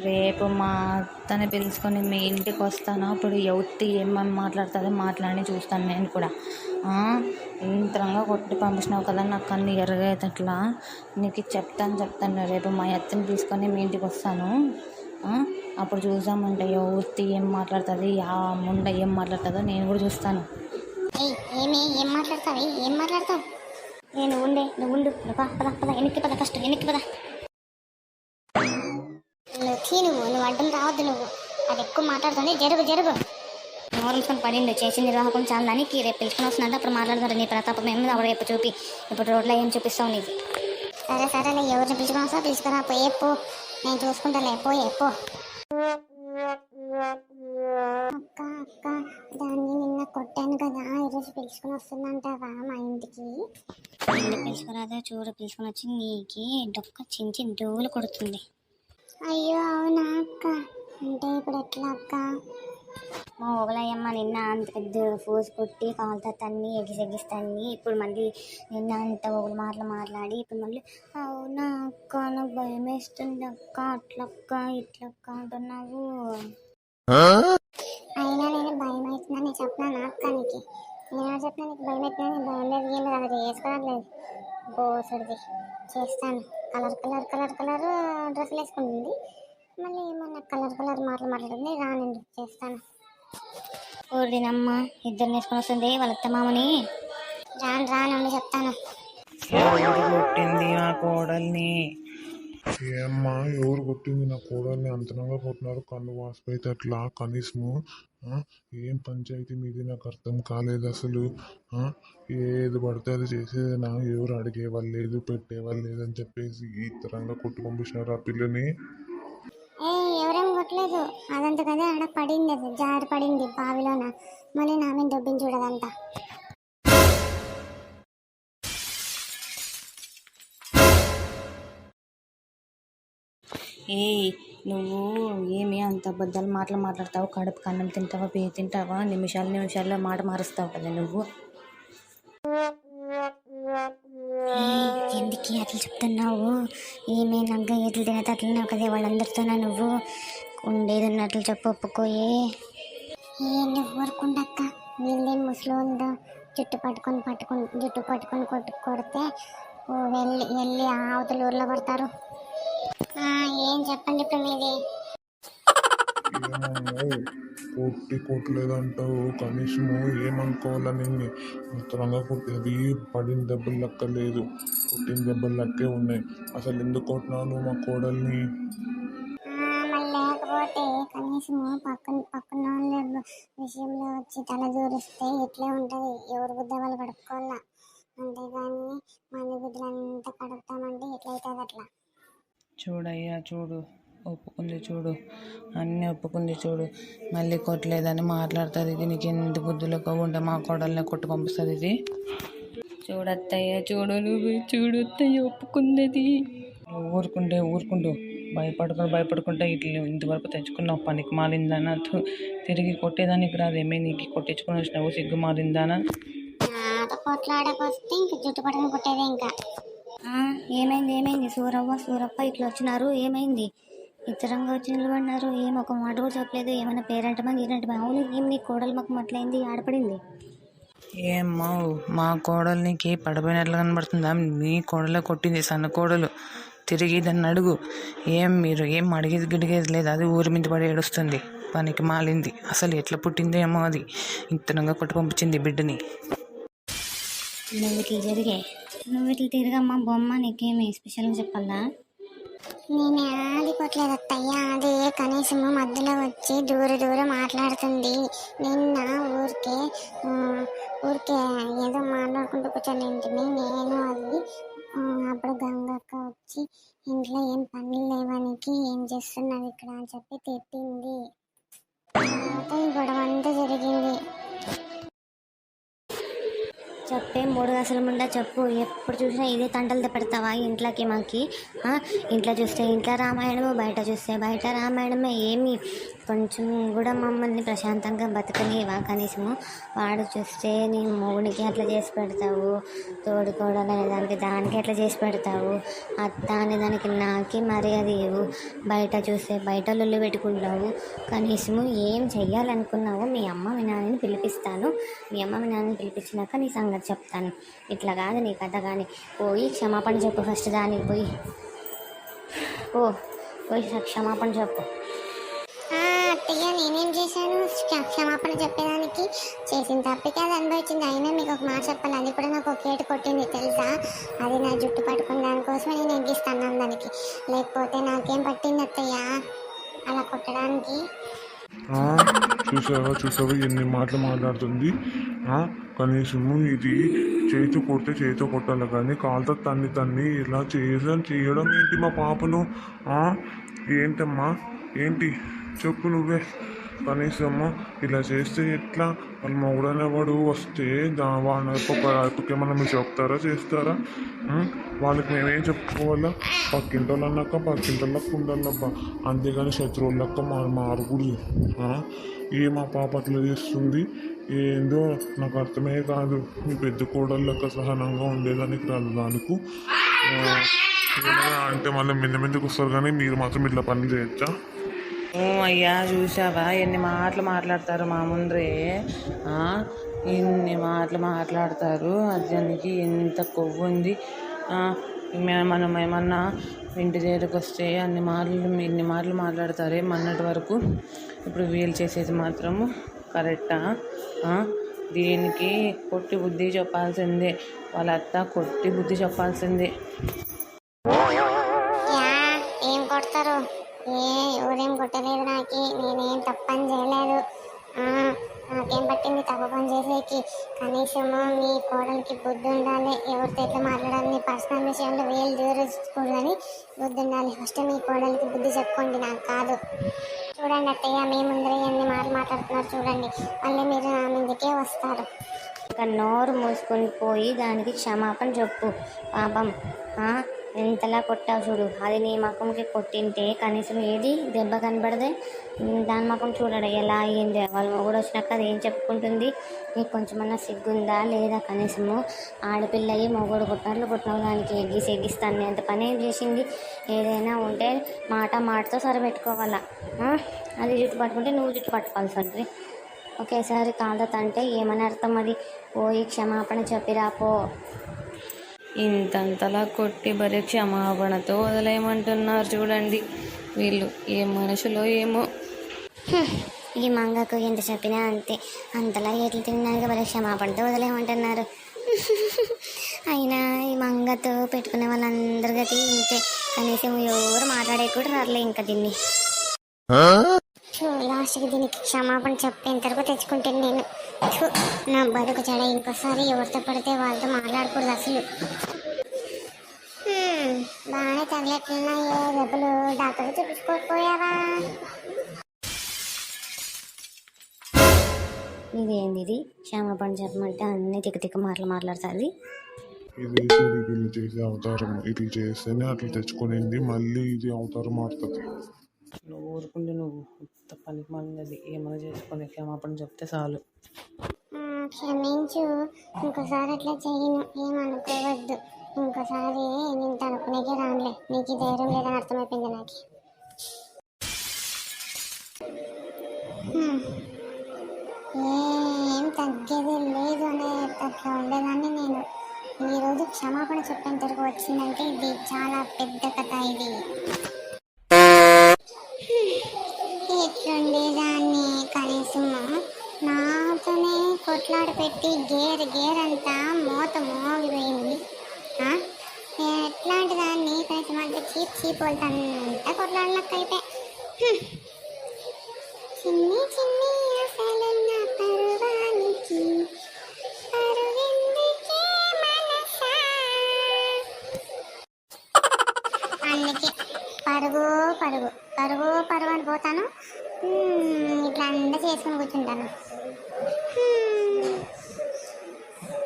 రేపు మా అత్తని పిలుచుకొని మీ ఇంటికి వస్తాను. అప్పుడు ఎవతి ఏమని మాట్లాడుతుందో మాట్లాడి చూస్తాను నేను కూడా. ఇంతరంగా కొట్టి పంపించినావు కదా, నాకు కన్ను ఎరగేటట్లా. నీకు చెప్తాను రేపు మా అత్తని తీసుకొని మీ ఇంటికి వస్తాను. అప్పుడు చూసామంటే ఎవతి ఏం మాట్లాడుతుంది, ఆ ముండ ఏం మాట్లాడుతుందో నేను కూడా చూస్తాను. ఏం మాట్లాడతావు? నువ్వు ఉండు ఎనికి పద ఫస్ట్ ఎనికి పద. నువ్వు అడ్డం రావద్దు. నువ్వు అది ఎక్కువ మాట్లాడుతుంది. జరుగు మోరల్స్కొని పడింది చేసి నిర్వాహకం చాలా దానికి రేపు పిలుచుకుని వస్తుందంటే అప్పుడు మాట్లాడతారు నీ ప్రతాపం ఏమి అప్పుడు రేపు చూపి. ఇప్పుడు రోడ్లో ఏం చూపిస్తావు నీకు? సరేలే, ఎవరిని పిలుచుకుని వస్తా పిలుచుకురా. పో నేను చూసుకుంటాలే. పో అక్క దాన్ని నిన్న కొట్టాను కదా, ఈరోజు పిలుచుకుని వస్తుందంటావా మా ఇంటికి? పిలుచుకురాదా చూడు, పిలుచుకుని వచ్చి నీకి డొక్క చించి డోలు కొడుతుంది. అయ్యో అవునా అక్క? అంటే ఇప్పుడు ఎట్లా అక్క? మా ఓగలయ్యమ్మ నిన్న అంత పెద్ద ఫోర్స్ కొట్టి కాలుతో తన్ని ఎగిస్తాన్ని. ఇప్పుడు మళ్ళీ నిన్న అంత ఓగలు మాట్లాడి ఇప్పుడు మళ్ళీ అవునా అక్క నాకు భయం వేస్తుంది అక్క, అట్లక్క ఇట్లక్క అంటున్నావు. అయినా నేను భయం అవుతుందని చెప్పినా అక్క నీకు? నేను చెప్పినా నీకు భయం అవుతుందని? భయం లేదు ఏం లేదు, అది చేసుకోవట్లేదు. బోసుడిది చేస్తాను. కలర్ డ్రెస్సులు వేసుకుంటుంది. మళ్ళీ ఏమన్నా కలర్ మాట్లాడుతుంది. రానండి చేస్తాను. ఊరినమ్మ ఇద్దరు నేర్చుకుని వస్తుంది వాళ్ళ మామని. రాను చెప్తాను. ఎవరు కొట్టింది నా కోడల్ని? ఏమ్మా ఎవరు కొట్టింది నా కోడల్ని? అంతనంగా కొట్టినారు, కన్ను వాసిపోయితే అట్లా కనీసము. ఏం పంచాయతీ మీది నాకు అర్థం కాలేదు అసలు. ఏది పడితే అది చేసేదేనా? ఎవరు అడిగేవాళ్ళు లేదు, పెట్టేవాళ్ళు లేదు అని చెప్పేసి ఈ తరంగా కొట్టు పంపించినారు ఆ పిల్లని. ఎవరేం కొట్టలేదు, అదంతా కదా ఆడ పడింది, అది జారి పడింది బావిలోన. మళ్ళీ నా మీద దొబ్బించి చూడదంతా. నువ్వు ఏమి అంత అబద్ధాలు మాట్లాడతావు? కడుపుకి అన్నం తింటావా, బియ్యం తింటావా? నిమిషాల్లో మాట మారుస్తావు కదా నువ్వు. ఎందుకు అట్లా చెప్తున్నావు? ఏమైనా ఎట్లు తినేది అట్లనే కదా వాళ్ళందరితోనే. నువ్వు ఉండేది ఉన్నట్లు చెప్పు, ఒప్పుకోయే. నువ్వు ఊరుకుండక్క, వీళ్ళేం ముసలోళ్ళు జుట్టు పట్టుకొని కొడితే వెళ్ళి అవతల ఊర్లో పడతారు. ఏం చెప్పండి ఇప్పుడు మీది? కొట్టలేదంటావు, కనీసము ఏమనుకోవాలని ఉత్తరంగా కొట్టేది. పడిన దెబ్బలు లెక్క లేదు, కొట్టిన దెబ్బలు లెక్కే ఉన్నాయి. అసలు ఎందుకు కొట్టినావు నువ్వు మా కోడల్ని? మళ్ళీ లేకపోతే కనీసము పక్కన వాళ్ళ విషయంలో వచ్చి తల దూరిస్తే ఎట్లే ఉంటుంది. ఎవరు బుద్ధ వాళ్ళు కడుక్కోవాలా, అంతేగాని మంది బుద్ధులంతా కడుపుతామంటే ఎట్లయితుంది అట్లా. చూడయ్యా చూడు, ఒప్పుకుంది చూడు, అన్నీ ఒప్పుకుంది చూడు. మళ్ళీ కొట్టలేదని మాట్లాడుతుంది. ఇది నీకు ఎంత బుద్ధులు ఎక్కువ ఉంటే మా కోడల్ని కొట్టు పంపిస్తుంది ఇది. చూడత్తయ్య చూడు, నువ్వు చూడత్తయ్య ఒప్పుకుంది. ఊరుకుంటూ భయపడుకుంటే ఇట్లా ఇంతవరకు తెచ్చుకున్నావు పనికి మారిందానా? తిరిగి కొట్టేదానికి రాదేమే నీకు? కొట్టించుకుని వచ్చినావు సిగ్గు మారిందానా? కొట్లాడకొస్తే ఇంక జుట్టు పట్టుకుని కొట్టేదే. ఇంకా ఏమైంది సూరప్ప ఇట్లా వచ్చినారు? ఏమైంది? ఇతరంగా వచ్చి నిలబడినారు, ఏం ఒక మాట కూడా చెప్పలేదు. ఏమైనా పేరెంటమా గీరంటమా? అవును, ఏం నీ కోడలు మాకు అట్లయింది, ఆడపడింది? ఏమ్మా మా కోడలు నీకు పడిపోయినట్లు కనబడుతుందా? మీ కోడలే కొట్టింది, సన్న కోడలు. తిరిగి దాన్ని అడుగు. మీరు ఏం అడిగేది గిడిగేది లేదు, అది ఊరి మీద పడి ఏడుస్తుంది. పనికి మాలింది. అసలు ఎట్లా పుట్టిందేమో అది, ఇంతనంగా కొట్టి పంపించింది బిడ్డని. నువ్వు ఇట్లా తిరగమ్మా బొమ్మ, నీకేమి స్పెషల్గా చెప్పాలా? నేను అది కొట్టలేదు అత్తయ్య, అదే కనీసము మధ్యలో వచ్చి దూరం మాట్లాడుతుంది. నిన్న ఊరికే ఏదో మాట్లాడుకుంటూ కూర్చొని నేను అది. అప్పుడు గంగక్క వచ్చి ఇంట్లో ఏం పనులు లేవనికి ఏం చేస్తున్నది ఇక్కడ అని చెప్పి తిట్టింది. గొడవ అంతా జరిగింది. చెప్పే మూడు అసలు ముండా చెప్పు. ఎప్పుడు చూసినా ఇదే తంటలు పెడతావా ఇంట్లోకి మాకి? ఇంట్లో చూస్తే ఇంట్లో రామాయణము, బయట చూస్తే బయట రామాయణమే. ఏమి కొంచెం కూడా మమ్మల్ని ప్రశాంతంగా బతకనివా కనీసము? వాడు చూస్తే నీ మొగునికి అట్లా చేసి పెడతావు, తోడుకోవడం అనే దానికి ఎట్లా చేసి పెడతావు, అత్త అనే దానికి నాకి మర్యాద ఇవ్వు. బయట చూస్తే బయట లొల్లి పెట్టుకుంటావు. కనీసము ఏం చెయ్యాలనుకున్నావు? మీ అమ్మ మీ నాన్నని పిలిపిస్తాను, మీ అమ్మ మీ నాన్నని పిలిపించినాక నీ సంగతి చెప్తాను. ఇట్లా కాదు నీ కథ. కానీ పోయి క్షమాపణ చెప్పు ఫస్ట్. దానికి పోయి క్షమాపణ చెప్పు. అత్తయ్య నేనేం చేశాను క్షమాపణ చెప్పేదానికి? చేసిన తప్పితే అది అనుభవించింది. అయినా మీకు ఒక మాట చెప్పాలి, అది కూడా నాకు ఒక ఏటు కొట్టింది తెలుసా? అది నా జుట్టు పట్టుకున్న దానికోసమే నేను ఎగ్గిస్తాను దానికి, లేకపోతే నాకేం పట్టింది అత్తయ్య అలా కొట్టడానికి? చూసావా ఎన్ని మాటలు మాట్లాడుతుంది. కనీసము ఇది చేతితో కొడితే చేతితో కొట్టాలి, కానీ కాలుతో తన్ని ఇలా చేయడం ఏంటి మా పాపను? ఏంటమ్మా ఏంటి చెప్పు నువ్వే. కనీసము ఇలా చేస్తే ఎట్లా? వాళ్ళ మొగుడనేవాడు వస్తే వాళ్ళకి ఏమన్నా మీరు చెప్తారా, చేస్తారా? వాళ్ళకి మేమేం చెప్పుకోవాలా? పక్కింటోళ్ళు అన్నాక పక్కింటోళ్ళకి ఉండాలబ్బా, అంతేగాని శత్రువులక్క మారకూడదు. మా పాప అట్లా చేస్తుంది ఏందో నాకు అర్థమే కాదు. మీ పెద్ద కోడళ్ళక్క సహనంగా ఉండేదానికి రాదు దానికి అంటే మళ్ళీ మిందకు వస్తారు, కానీ మీరు మాత్రం ఇట్లా పనులు చేయొచ్చా? అయ్యా చూసావా ఎన్ని మాటలు మాట్లాడతారు మా ముందరే? ఎన్ని మాటలు మాట్లాడతారు. అర్జున్కి ఎంత కొవ్వు ఉంది. మనం ఏమన్నా ఇంటి దగ్గరకు వస్తే ఇన్ని మాటలు మాట్లాడతారే మొన్నటి వరకు. ఇప్పుడు వీలు చేసేది మాత్రము కరెక్టా? దీనికి కొట్టి బుద్ధి చెప్పాల్సిందే, వాళ్ళ అత్త కొట్టి బుద్ధి చెప్పాల్సిందే. ఏం కొడతారు? ఎవరేం కొట్టలేదు నాకు, నేనేం తప్పని చేయలేదు. నాకేం పట్టింది తప్పు పని చేసేకి? కనీసము మీ కోడలికి బుద్ధి ఉండాలి, ఎవరితో ఎట్లా మాట్లాడాలి, మీ పర్సనల్ విషయంలో వేలు దూరకూడదని బుద్ధి ఉండాలి. ఫస్ట్ మీ కోడలికి బుద్ధి చెప్పుకోండి, నాకు కాదు. చూడండి అత్తయ్య, మీ ముందరే ఎన్ని మాటలు మాట్లాడుతున్నారు చూడండి, మళ్ళీ మీరు నా ముందుకే వస్తారు. ఇక నోరు మూసుకొని పోయి దానికి క్షమాపణ చెప్పు. పాపం ఎంతలా కొట్టావు చూడు. అది నీ ముఖంకి కొట్టింటే కనీసం ఏది దెబ్బ కనబడదే. దాని ముఖం చూడడు ఎలా అయ్యింది. వాళ్ళ మొగుడు వచ్చినాక అది ఏం చెప్పుకుంటుంది? నీకు కొంచెమన్నా సిగ్గుందా లేదా? కనీసము ఆడపిల్ల అయ్యి మొగుడు కొట్టినావు, దానికి ఎగ్గిస్తాను అంత పని ఏం చేసింది? ఏదైనా ఉంటే మాటతో సరిపెట్టుకోవాలా. అది జుట్టు పట్టుకుంటే నువ్వు జుట్టు పట్టుకోవాల్సి ఉంటుంది. ఒకేసారి కాళ్ళతో అంటే ఏమని అర్థం? అది పోయి క్షమాపణ చెప్పిరాపో. ఇంతంతలా కొట్టి భలే క్షమాపణతో వదిలేయమంటున్నారు చూడండి వీళ్ళు. ఏ మనుషులో ఏమో. ఈ మంగకు ఎంత చెప్పినా అంతే. అంతలా ఎట్లు తిన్నాక భలే క్షమాపణతో వదిలేయమంటున్నారు. అయినా ఈ మంగతో పెట్టుకునే వాళ్ళందరి గతి ఇంతే. కనీసం ఎవరు మాట్లాడే కూడా రాలే ఇంకా దీన్ని. లాస్ట్కి దీనికి క్షమాపణ చెప్పేంత వరకు తెచ్చుకుంటాను నేను. నా బతుకు చెడ. ఇంకోసారి ఎవరితో పడితే వాళ్ళతో మాట్లాడకూడదు అసలు. బాగానే తగిలేట్లున్నాయే దెబ్బలు. డాక్టర్ చూపించుకోకపోయావా? ఇదేంది ఇది? క్షమాపణ చెప్పమంటే అన్నీ తిక్క మాటలు మాట్లాడుతుంది. ఇది ఇట్లా చేసే అవతారం, ఇట్లా చేస్తేనే అట్లా తెచ్చుకునేది, మళ్ళీ ఇది అవతారం ఆడుతుంది. నువ్వు ఊరుకుంటే నువ్వు పనికి మాలినది ఏమైనా చేసుకొని క్షమాపణ చెప్తే చాలు. క్షమించు, ఇంకోసారి అట్లా చేయను, ఏమనుకోవద్దు. ఇంకోసారి నేను తనుకునేకే రానులే. నీకు ధైర్యం లేదని అర్థమైపోయింది నాకు. ఏం తగ్గేది లేదు అనే అట్లా ఉండేదాన్ని నేను. ఈరోజు క్షమాపణ చెప్పేంత వరకు వచ్చిందంటే ఇది చాలా పెద్ద కథ. ఇది ఎట్లుండేదాన్ని? కనీసము నాతోనే కొట్లాడి పెట్టి గేర్ అంతా మూత మోగిపోయింది. ఎట్లాంటి దాన్ని కనీసం అంతా చీప్ వెళ్తానంతా కొట్లాడినాక అయిపోయి చిన్ని అసలున్న పరువానికి పరువెందుకే మనసా. అందుకే పరుగు అని పోతాను. ఇట్లా అంతా చేసుకొని కూర్చుంటాను.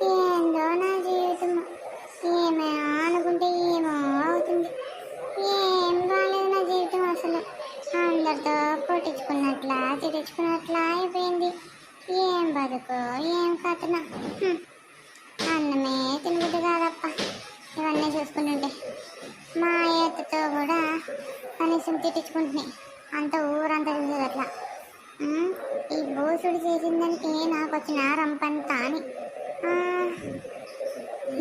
ఏందో ఎవరితో కొట్టించుకున్నట్లా తిట్టించుకున్నట్లా అయిపోయింది. ఏం బతుకు ఏం కథన. అన్నమే తినబుద్ది కాదప్ప ఇవన్నీ చూసుకుంటుంటే. మా అత్తతో కూడా కనీసం తిట్టించుకుంటున్నాయి, అంత ఊరంతా చూసేది అట్లా. ఈ బోసుడు చేసిన దానికి నాకు వచ్చిన రంపంతా అని.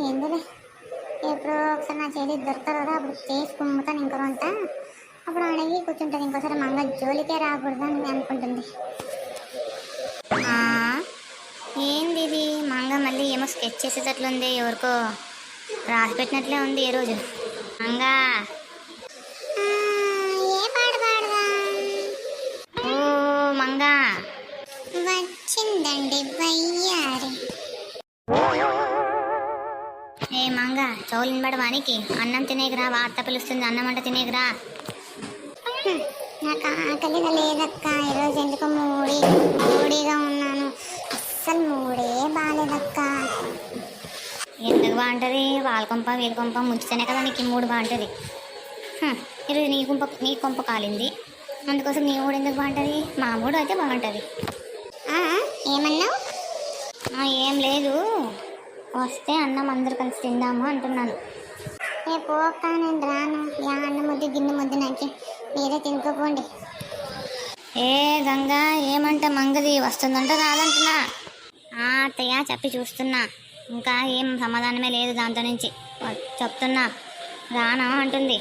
ఎందులే, ఎప్పుడో ఒకసారి నా చేతి దొరకదు కదా, అప్పుడు చేసి కుమ్ముతాను ఇంకో వంట, అప్పుడు అడిగి కూర్చుంటుంది. ఇంకోసారి మంగ జోలికే రాకూడదు అని అనుకుంటుంది. ఏంది ఇది మంగ మళ్ళీ ఏమో స్కెచ్ చేసేటట్లుంది, ఎవరికో రాసి పెట్టినట్లే ఉంది ఈ రోజు. మంగ ఏ పాట పాడదాం? ఓ మంగ వచ్చిందండి వయ్యారి. ఏ మంగ చౌలిని పడవానికి అన్నం తినేకిరా, వార్త పిలుస్తుంది అన్నం అంట తినేకిరా. నాకు ఆకలిగా లేదక్క, ఈరోజు ఎందుకో మూడీగా ఉన్నాను, అస్సలు మూడే బాగాలేదక్క. ఎందుకు బాగుంటుంది, వాళ్ళ కొంప వీళ్ళ కొంప ముంచితేనే కదా నీకు మూడు బాగుంటుంది. ఈరోజు నీ కొంప కాలింది, అందుకోసం నీ మూడు ఎందుకు బాగుంటుంది, మా మూడు అయితే బాగుంటుంది. ఏమన్నావు? ఏం లేదు, వస్తే అన్నం అందరు కలిసి తిందాము అంటున్నాను. రేపు అక్క నేను రాను, యా అన్న ముద్దు గిన్నె ముద్దు నాకు మీరే తినుకోపోండి. ఏ గంగా ఏమంట మంగది వస్తుందంట రాదంటున్నా. అత్తయ్య చెప్పి చూస్తున్నా, ఇంకా ఏం సమాధానమే లేదు దాంతో నుంచి. చెప్తున్నా రానా అంటుంది.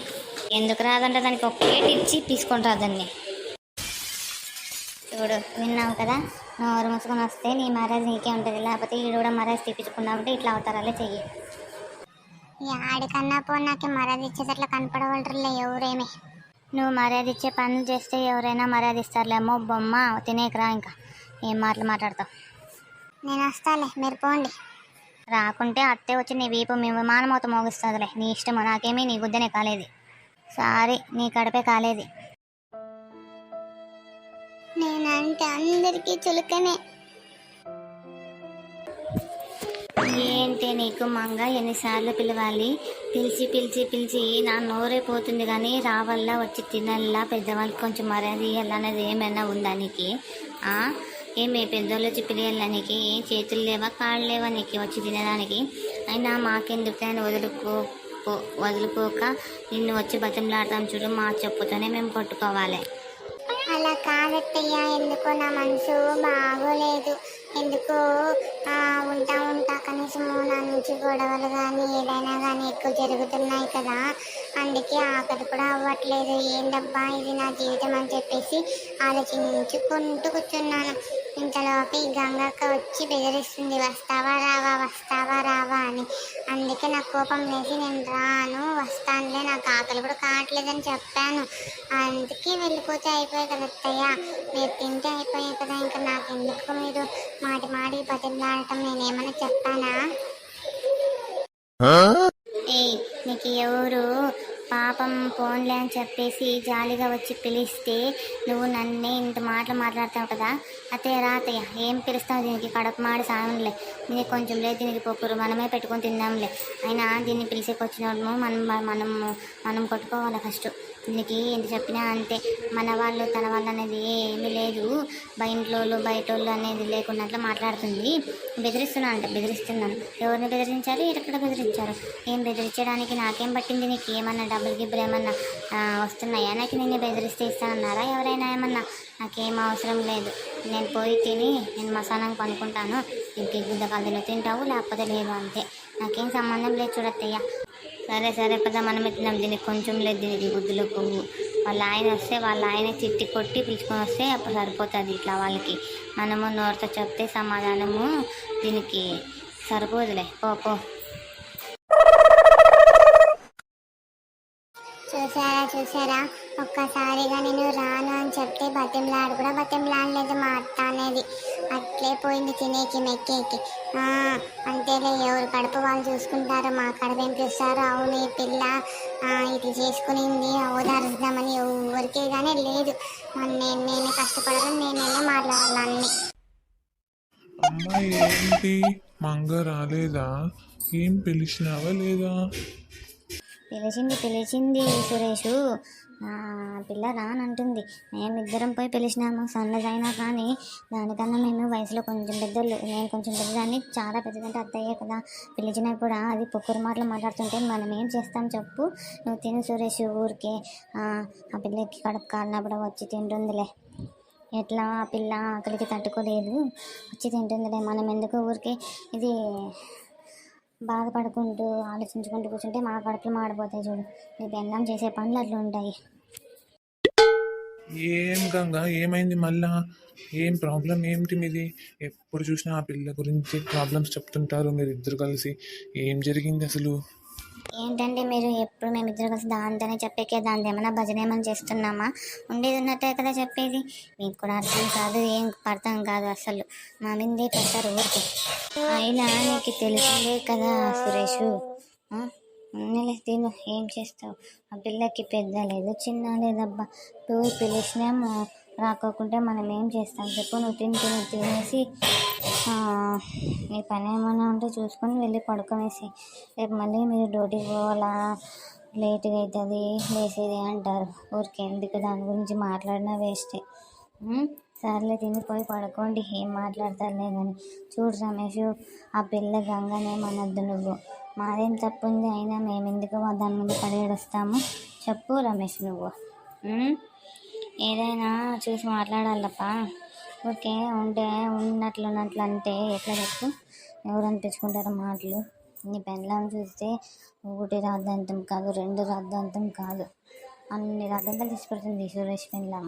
ఎందుకు రాదంట, దానికి ఒక ప్లేట్ ఇచ్చి తీసుకొని రాదండి. చూడు విన్నావు కదా, నోరు మూసుకొని వస్తే నీ మ్యారేజ్ నీకే ఉంటుంది, లేకపోతే ఈడు కూడా మ్యారేజ్ తీపించుకున్నామంటే ఇట్లా అవతారాలే చెయ్యి. ఆడికన్నా పో, నాకు మర్యాద ఇచ్చేటట్లు కనపడవలరులే ఎవరేమి. నువ్వు మర్యాద ఇచ్చే పనులు చేస్తే ఎవరైనా మర్యాద ఇస్తారులేమో బొమ్మ, తినేకరా. ఇంకా ఏం మాటలు మాట్లాడతావు? నేను వస్తాలే, మీరు పోండి. రాకుంటే అత్తే వచ్చి నీ వీపు మీ విమానమవుత మోగిస్తుందిలే, నీ ఇష్టము, నాకేమీ నీ గుద్దనే కాలేదు. సారీ, నీ కడపే కాలేదు. నేనంటే అందరికీ చులకనే. ఏంటి నీకు మంగ, ఎన్నిసార్లు పిలవాలి? పిలిచి పిలిచి పిలిచి నా నోరే పోతుంది, కానీ రావల్లా వచ్చి తినల్లా, పెద్దవాళ్ళకి కొంచెం మర్యాద ఇవ్వాలనేది ఏమైనా ఉందా నీకు? ఏమే పెద్దోళ్ళు వచ్చి పిలియాలా నీకు? చేతులు లేవా కాళ్ళు లేవా నీకు వచ్చి తినడానికి? అయినా మాకెందుకు అని వదులుకోక నిన్ను వచ్చి బతిమలాడతాం చూడు, మా చెప్పుతోనే మేము కొట్టుకోవాలి. అలా కాదత్తయ్య, ఎందుకో నా మనసు బాగోలేదు. ఎందుకో ఉంటా కనీసం నా నుంచి గొడవలు కానీ ఏదైనా కానీ ఎక్కువ జరుగుతున్నాయి కదా, అందుకే ఆకలి కూడా అవ్వట్లేదు. ఏందబ్బా ఇది నా జీవితం అని చెప్పేసి ఆలోచించుకుంటూ కూర్చున్నాను. ఇంతలోకి గంగక్క వచ్చి బెదిరిస్తుంది, వస్తావా రావా అని. అందుకే నాకు కోపం వేసి నేను రాను, వస్తానులే, నాకు ఆకలి కూడా కావట్లేదని చెప్పాను. అందుకే వెళ్ళిపోతే అయిపోయాయి కదా అత్తయ్య, మీరు తింటే అయిపోయాయి కదా, ఇంకా నాకు ఎందుకు మీరు మాటి బతిమలాడటం? నేనేమన్నా చెప్పానా? నీకు ఎవరు పాపం ఫోన్లే అని చెప్పేసి జాలిగా వచ్చి పిలిస్తే నువ్వు నన్నే ఇంత మాటలు మాట్లాడతావు కదా. అత్తయ్య రా అత్తయ్య, ఏం పిలుస్తావు? దీనికి కడప మాడి సాయంలే, దీనికి కొంచెం లేదు, దీనికి పొక్కురు మనమే పెట్టుకొని తిందాంలే. అయినా దీన్ని పిలిచేకొచ్చినాము మనం కొట్టుకోవాలి ఫస్ట్. దీనికి ఎంత చెప్పినా అంతే, మన వాళ్ళు తన వాళ్ళు అనేది ఏమీ లేదు, ఇంట్లో బయటోళ్ళు అనేది లేకున్నట్లు మాట్లాడుతుంది. బెదిరిస్తున్నాను. ఎవరిని బెదిరించారు? ఎక్కడ బెదిరించారు? ఏం బెదిరించడానికి నాకేం పట్టింది? నీకు ఏమన్నా డబ్బులు గిబ్బులు ఏమన్నా వస్తున్నాయా? నాకు నిన్ను బెదిరిస్తే ఇస్తానన్నారా ఎవరైనా? ఏమన్నా నాకేం అవసరం లేదు, నేను పోయి తిని నేను మసాలాకు పనుకుంటాను, ఇంక గుద్దకాలు తింటావు లేకపోతే లేదు, అంతే, నాకేం సంబంధం లేదు చూడత్తయ్య. సరే పద మనం ఎత్తున్నాం, దీనికి కొంచెం లేదు, దీనికి గుద్దులు కొవ్వు. వాళ్ళ ఆయన వస్తే వాళ్ళ ఆయన తిట్టి కొట్టి పిలుచుకొని వస్తే అప్పుడు సరిపోతుంది. ఇట్లా వాళ్ళకి మనము నోరుతో చెప్తే సమాధానము దీనికి సరిపోదులే. పో చూసారా ఒక్కసారిగా నేను రాను అని చెప్తే బతిమలాడలేదు మా అత్త అనేది. అట్లే పోయింది తినేకి మెక్కేకి. అంతేలే, ఎవరు కడుపు వాళ్ళు చూసుకుంటారు, మా కడుపు ఏం చూస్తారు. అవును ఈ పిల్ల ఇట్లా చేసుకునింది ఓదారుద్దామని ఎవరికే కానీ లేదు. నేనే కష్టపడాలని నేనే మాట్లాడాలి. అమ్మాయి ఏంటి మంగ రాలేదా? ఏం పిలిచినావా లేదా? పిలిచింది సురేషు, ఆ పిల్ల రానంటుంది. మేమిద్దరం పోయి పిలిచినాము సన్నదైనా కానీ దానికన్నా మేము వయసులో కొంచెం పెద్దలు. నేను కొంచెం పెద్దదాన్ని, చాలా పెద్దదంటే అత్తయ్యే కదా. పిలిచినా కూడా అది పొక్కురు మాటలు మాట్లాడుతుంటే మనం ఏం చేస్తాం చెప్పు. నువ్వు తిను సురేష్, ఊరికే ఆ పిల్లకి కడుపు కాలినప్పుడు వచ్చి తింటుందిలే. ఎట్లా ఆ పిల్ల ఆకలికి తట్టుకోలేదు, వచ్చి తింటుందిలే. మనం ఎందుకు ఊరికే ఇది బాధపడుకుంటూ ఆలోచించుకుంటూ కూర్చుంటే మా కడుపులు మాడిపోతాయి. చూడు, నీ బెల్లం చేసే పనులు అట్లా ఉంటాయి. ఏం గంగా, ఏమైంది మళ్ళా? ఏం ప్రాబ్లం ఏమిటి మీది? ఎప్పుడు చూసినా ఆ పిల్ల గురించి ప్రాబ్లమ్స్ చెప్తుంటారు మీరు ఇద్దరు కలిసి. ఏం జరిగింది అసలు? ఏంటంటే మీరు ఎప్పుడు మేమిద్దరు కలిసి దాంతోనే చెప్పేకే, దాని ఏమైనా భజన ఏమైనా చేస్తున్నామా? ఉండేది ఉన్నట్టే కదా చెప్పేది. మీకు కూడా అర్థం కాదు, ఏం అర్థం కాదు అసలు. మా మీదే పెడతారు ఊరికి. అయినా నీకు తెలిసిందే కదా సురేష్. ఉన్నలే తిను, ఏం చేస్తావు? ఆ పిల్లకి పెద్ద లేదు చిన్న లేదబ్బా. నువ్వు పిలిచినాము రాకోకుంటే మనం ఏం చేస్తాం చెప్పు. నువ్వు తినేసి నీ పని ఏమైనా ఉంటే చూసుకొని వెళ్ళి పడుకునేసి. రేపు మళ్ళీ మీరు డ్యూటీకి పోవాలా, లేట్గా అవుతుంది లేసేది అంటారు. ఊరికే ఎందుకు దాని గురించి మాట్లాడినా వేస్టే. సర్లే తినిపోయి పడుకోండి, ఏం మాట్లాడతారులే కానీ. చూడు రమేష్, ఆ పిల్ల గంగనేమనొద్దు నువ్వు. మాదేం తప్పు ఉంది, అయినా మేము ఎందుకు దాని మీద పడేడొస్తాము చెప్పు రమేష్ నువ్వు. ఏదైనా చూసి మాట్లాడాలప్పా. ఓకే ఉంటే ఉన్నట్లు అంటే ఎట్లా చెప్పు? ఎవరు అనిపించుకుంటారు మాటలు? నీ పెళ్ళాన్ని చూస్తే ఒకటి రాద్ధాంతం కాదు, 2 రాద్ధాంతం కాదు, అన్ని రాద్ధాంతాలు తీసుకెళ్తుంది సురేష్ పెళ్ళాం.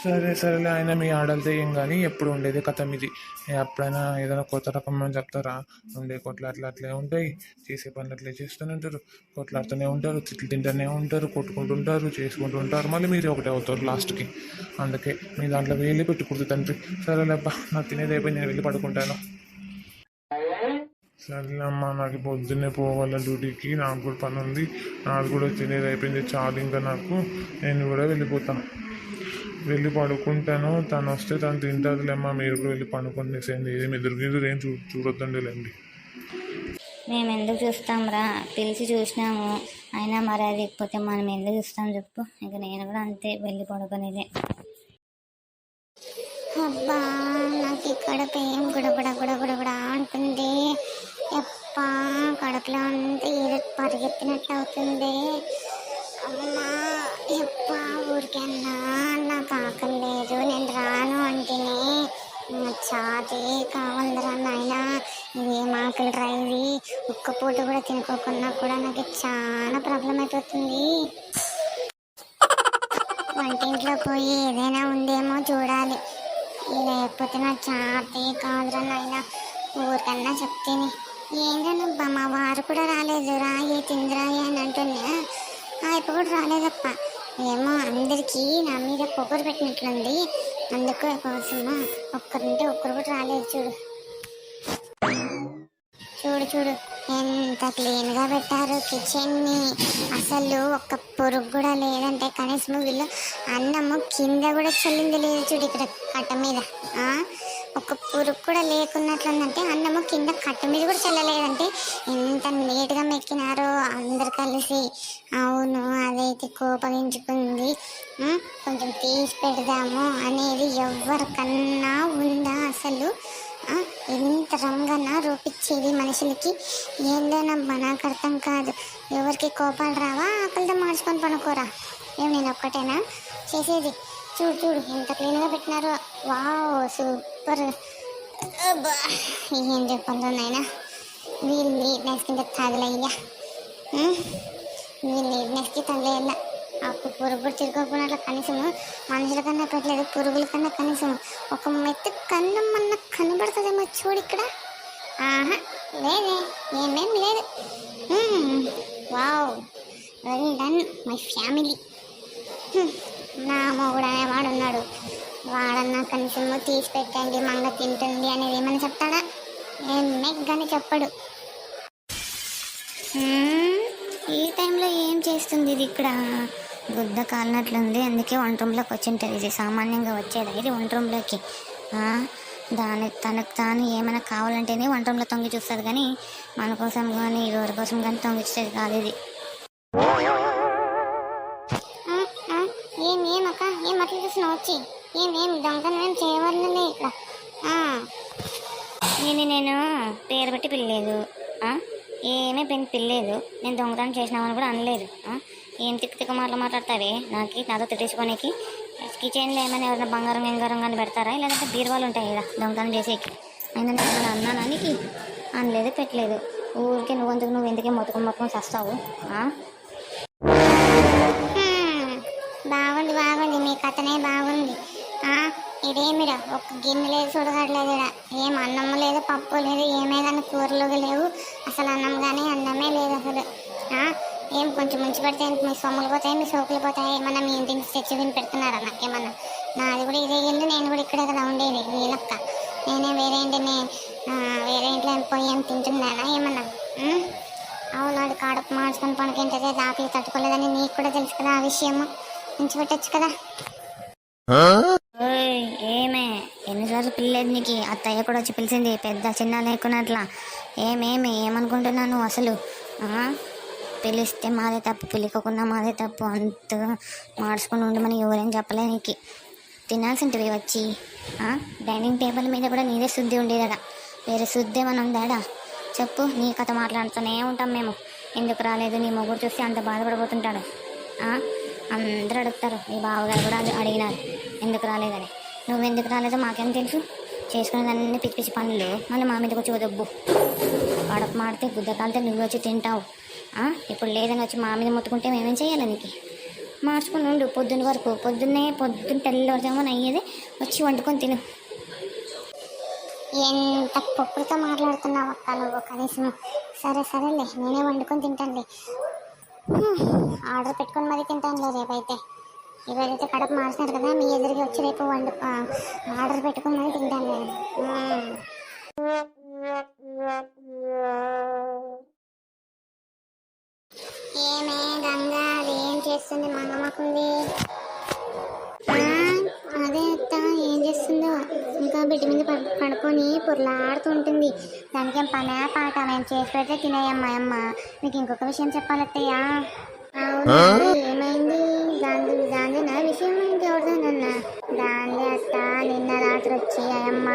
సరేలే, ఆయన మీ ఆడలతో ఏం కానీ ఎప్పుడు ఉండేది కథ మీది. ఎప్పుడైనా ఏదైనా కొత్త రకం చెప్తారా? ఉండే కొట్లాట్లు అట్లే ఉంటాయి, చేసే పనులు అట్లే చేస్తూనే ఉంటారు, కొట్లాడుతూనే ఉంటారు, తిట్లు తింటూనే ఉంటారు, కొట్టుకుంటుంటారు, చేసుకుంటూ ఉంటారు, మళ్ళీ మీరు ఒకటే అవుతారు లాస్ట్కి. అందుకే మీ దాంట్లో వెళ్ళి పెట్టుకుంటుంది తండ్రి. సరేలే అబ్బా, నాకు తినేది అయిపోయి నేను వెళ్ళి పడుకుంటాను. సరేలే అమ్మా, నాకు పొద్దున్నే పోవాల డ్యూటీకి, నాకు కూడా పని ఉంది. నాకు కూడా తినేది అయిపోయింది చాలు, ఇంకా నాకు. నేను కూడా వెళ్ళిపోతాను, వెళ్ళి పడుకుంటాను. తను వస్తే తను తింటుందిలేమ్మా, మీరు కూడా వెళ్ళి పడుకుంటేసేయండి. ఏమి ఎదురు ఏం చూడొద్దండి లేండి. మేము ఎందుకు చూస్తాం రా, పిలిచి చూసినాము అయినా మరి అది ఎక్కిపోతే మనం ఎందుకు చూస్తాం చెప్పు. ఇంక నేను కూడా అంతే, వెళ్ళి పడుకునేదే. అబ్బా, నాకు ఇక్కడ ఏం గుడగుడ అంటుంది. ఎప్ప కడుపులో అంతా ఏదో పరిగెత్తినట్లు అవుతుంది. అమ్మా ఎప్ప, ఊరికన్నా నాకు ఆకలి లేదు, నేను రాను అంటేనే చాతే కావాలరా నాయన. ఇదేం ఆకలి రా ఇది, ఒక్క పూట కూడా తినుకోకున్నా కూడా నాకు చాలా ప్రాబ్లం అయిపోతుంది. వంటింట్లో పోయి ఏదైనా ఉందేమో చూడాలి, లేకపోతే నా చాతే కాదురా నాయన. ఊరికన్నా చెప్తేనే ఏంటనబ్బా, మా వారు కూడా రాలేదు, రాయే తిందిరాయే అని అంటున్నా. ఇప్పుడు కూడా రాలేదప్ప. ఏమో అందరికీ నా మీద పొగరు పెట్టినట్లుంది, అందుకు కోసమా ఒక్కరుంటే ఒక్కరు కూడా రాలేదు. చూడు ఎంత క్లీన్గా పెట్టారు కిచెన్ని. అసలు ఒక్క పొరుగు కూడా లేదంటే కనీసం వీళ్ళు అన్నము కింద కూడా చల్లింది లేదు. చూడు ఇక్కడ కట్ట మీద ఒక్క పురుగు కూడా లేకున్నట్లుందంటే అన్నము కింద కట్ట మీద కూడా చల్లలేదంటే ఎంత నీట్గా మెక్కినారో అందరు కలిసి. అవును, అదైతే కోపగించుకుంది. కొంచెం తీసి పెడదాము అనేది ఎవరికన్నా ఉందా అసలు? ఎంత రంగన్నా రూపించేది మనుషులకి. ఏందోనమ్మా నాకు అర్థం కాదు. ఎవరికి కోపాలు రావా? ఆకలితో మార్చుకొని పనుకోరా? నేను ఒక్కటేనా చేసేది? చూడు ఎంత క్లీన్గా పెట్టినారో. Wow super. ఏం చెప్పండి నాయనా, వీళ్ళు నీట్నెస్ కింద తగలయ్యా, వీళ్ళు నీట్నెస్కి తగలేయాల. అప్పుడు పురుగులు తిరుగుకున్నట్లు కనీసము మనుషుల కన్నా పెట్టలేదు, పురుగుల కన్నా కనీసం ఒక మెత్త కన్నం అన్న కనబడుతుందేమో చూడు ఇక్కడ. లేదే, ఏమేం లేదు. Wow, well done my family. నా మొగుడు అనేవాడు ఉన్నాడు, వాడన్నా కనీసము తీసి పెట్టండి మంగ తింటుంది అనేది ఏమని చెప్తాడా? కానీ చెప్పడు. ఈ టైంలో ఏం చేస్తుంది ఇది ఇక్కడ? గుద్ద కాలినట్లుంది, అందుకే వంట రూమ్లోకి వచ్చింటుంది. ఇది సామాన్యంగా వచ్చేది ఇది వంట రూమ్లోకి. తనకు తాను ఏమైనా కావాలంటేనే వంట రూమ్లో తొంగి చూస్తుంది, కానీ మన కోసం కానీ ఎవరి కోసం కానీ తొంగి చూసేది కాదు ఇది. వచ్చి ఏమేం దొంగతనం ఏం చేయవలనే ఇక్కడ ఆ. నేను పేరు పెట్టి పిల్లలేదు, ఏమీ పిల్లలేదు. నేను దొంగతనం చేసినామని కూడా అనలేదు. ఏం తిక్క మాటలు మాట్లాడతావే నాతో తిట్టేసుకోనికి? కిచెన్లో ఏమైనా ఎవరైనా బంగారం గంగారం కానీ పెడతారా, లేదంటే బీరువాలు ఉంటాయి కదా దొంగతనం చేసేకి? అయినా నేను ఏమైనా అన్నానా నీకు? అనలేదు, పెట్టలేదు. ఊరికే నువ్వు ఎందుకే మొత్తుకొని చస్తావు? బాగుంది మీ కథనే బాగుంది. ఇదేమిరా ఒక గిన్నె లేదు, చూడగట్లేదు, ఏం అన్నము లేదు, పప్పు లేదు, ఏమేదన్నా కూరలు లేవు, అసలు అన్నం కానీ అన్నమే లేదు అసలు. ఏం కొంచెం ముంచి పెడితే మీ సొమ్ములు పోతాయి, మీ సోకులు పోతాయి, ఏమన్నా మీ ఇంటికి తెచ్చి విని పెడుతున్నారా నాకేమన్నా? నాది కూడా ఇదే ఇల్లు, నేను కూడా ఇక్కడే కదా ఉండేది వీళ్ళక్క. నేనే వేరే ఇంట్లో పోయి ఏం తింటున్నానా ఏమన్నా? అవును, అది కడుపు మార్చుకొని పనుకుంటే ఆకలి తట్టుకోలేదని నీకు కూడా తెలుసు కదా ఆ విషయము. ముంచి పెట్టచ్చు కదా. ఏమే ఎన్నిసార్లు పిల్లలేదు నీకు? అత్తయ్య కూడా వచ్చి పిలిచింది, పెద్ద చిన్న లేకున్నట్లా. ఏమనుకుంటున్నాను అసలు? పిలిస్తే మాదే తప్పు, పిలికోకుండా మాదే తప్పు. అంత మార్చుకొని ఉండమని ఎవరేం చెప్పలే నీకు. తినాల్సింటివి వచ్చి డైనింగ్ టేబుల్ మీద కూడా నీదే శుద్ధి ఉండేదడా, వేరే శుద్ధి ఏమన్నా ఉందాడా? చెప్పు. నీ కథ మాట్లాడుతూనే ఉంటాం మేము. ఎందుకు రాలేదు, నీ మొగుడు చూస్తే అంత బాధపడిపోతుంటాడు. అందరూ అడుగుతారు, నీ బావగారు కూడా అడిగినారు ఎందుకు రాలేదని. నువ్వెందుకు రాలేదో మాకేం తెలుసు? చేసుకునేదాన్ని పిచ్చి పిచ్చి పనులు మళ్ళీ మా మీదకి వచ్చి వదొబ్బు. కడప మాడితే గుద్ద కాలితే నువ్వు వచ్చి తింటావు. ఇప్పుడు లేదని వచ్చి మా మీద మొత్తుకుంటే మేమేం చేయాలి నీకు? మార్చుకొని ఉండు పొద్దున్న వరకు. పొద్దున్న తెల్లవారుజామున అయ్యేది వచ్చి వండుకొని తిను. ఎంత పొప్పుడుతో మాట్లాడుతున్నావు అక్క నువ్వు కనీసం. సరేలే, నేనే వండుకొని తింటానులే. ఆర్డర్ పెట్టుకొని మరీ తింటానులే రేపైతే. ఇవాళైతే కడుపు మార్చినారు కదా, మీ ఎదురుగా వచ్చి రేపు ఆర్డర్ పెట్టుకొని మరీ తింటానులే. ఏమే గంగా, అది ఏం చేస్తుంది మా అమ్మకుంది? అదే అత్త ఏం చేస్తుందో, ఇంకా బిడ్డ మీద పడుకొని పొరలాడుతుంటుంది. దానికేం పనే పాట, మేము చేసి పెడితే తినేయమ్మా అమ్మ. మీకు ఇంకొక విషయం చెప్పాలత్తయ్యా. అవును, ఏమైంది? దాంది నా విషయం ఇంకెవరిదోనన్నా? దాందే అత్త, నిన్న రాత్రి వచ్చి అమ్మ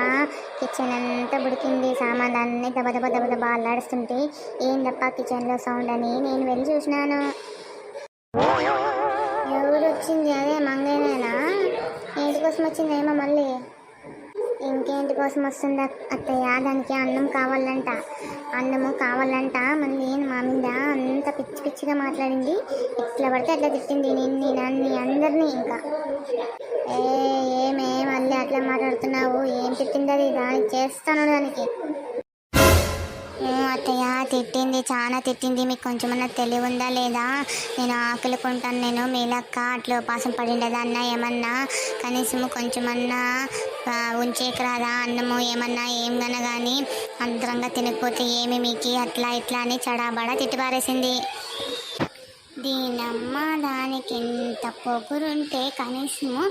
కిచెన్ అంతా బుడికింది, సామాన్లు అన్నీ దబ అల్లాడుస్తుంటే ఏందప్ప కిచెన్లో సౌండ్ అని నేను వెళ్ళి చూసినాను. ఎవరు వచ్చింది? అదే మంగేనేనా? ఏంటి కోసం వచ్చిందేమో మళ్ళీ? ఇంకేంటి కోసం వస్తుందా అత్తయ్య? దానికి అన్నము కావాలంట. మళ్ళీ మా మీద అంత పిచ్చిగా మాట్లాడింది, ఎట్లా పడితే అట్లా తిట్టింది నిన్ను నన్ను అందరినీ. ఇంకా ఏమే మళ్ళీ అట్లా మాట్లాడుతున్నావు? ఏం తిట్టింది అది? దానికి చేస్తాను దానికి. అత్తయ్య తిట్టింది, చాలా తిట్టింది. మీకు కొంచెమన్నా తెలివి ఉందా లేదా? నేను ఆకలి కొంటాను, నేను మీలక్క అట్లా ఉపాసం పడిండదా అన్న? ఏమన్నా కనీసం కొంచెమన్నా ఉంచేకి రాదా అన్నము? ఏమన్నా ఏం కానీ అంతరంగా తినకపోతే ఏమి మీకు అట్లా ఇట్లా అని చడాబడా తిట్టి పారేసింది. దీనమ్మ దానికి ఎంత పొగురుంటే కనీసము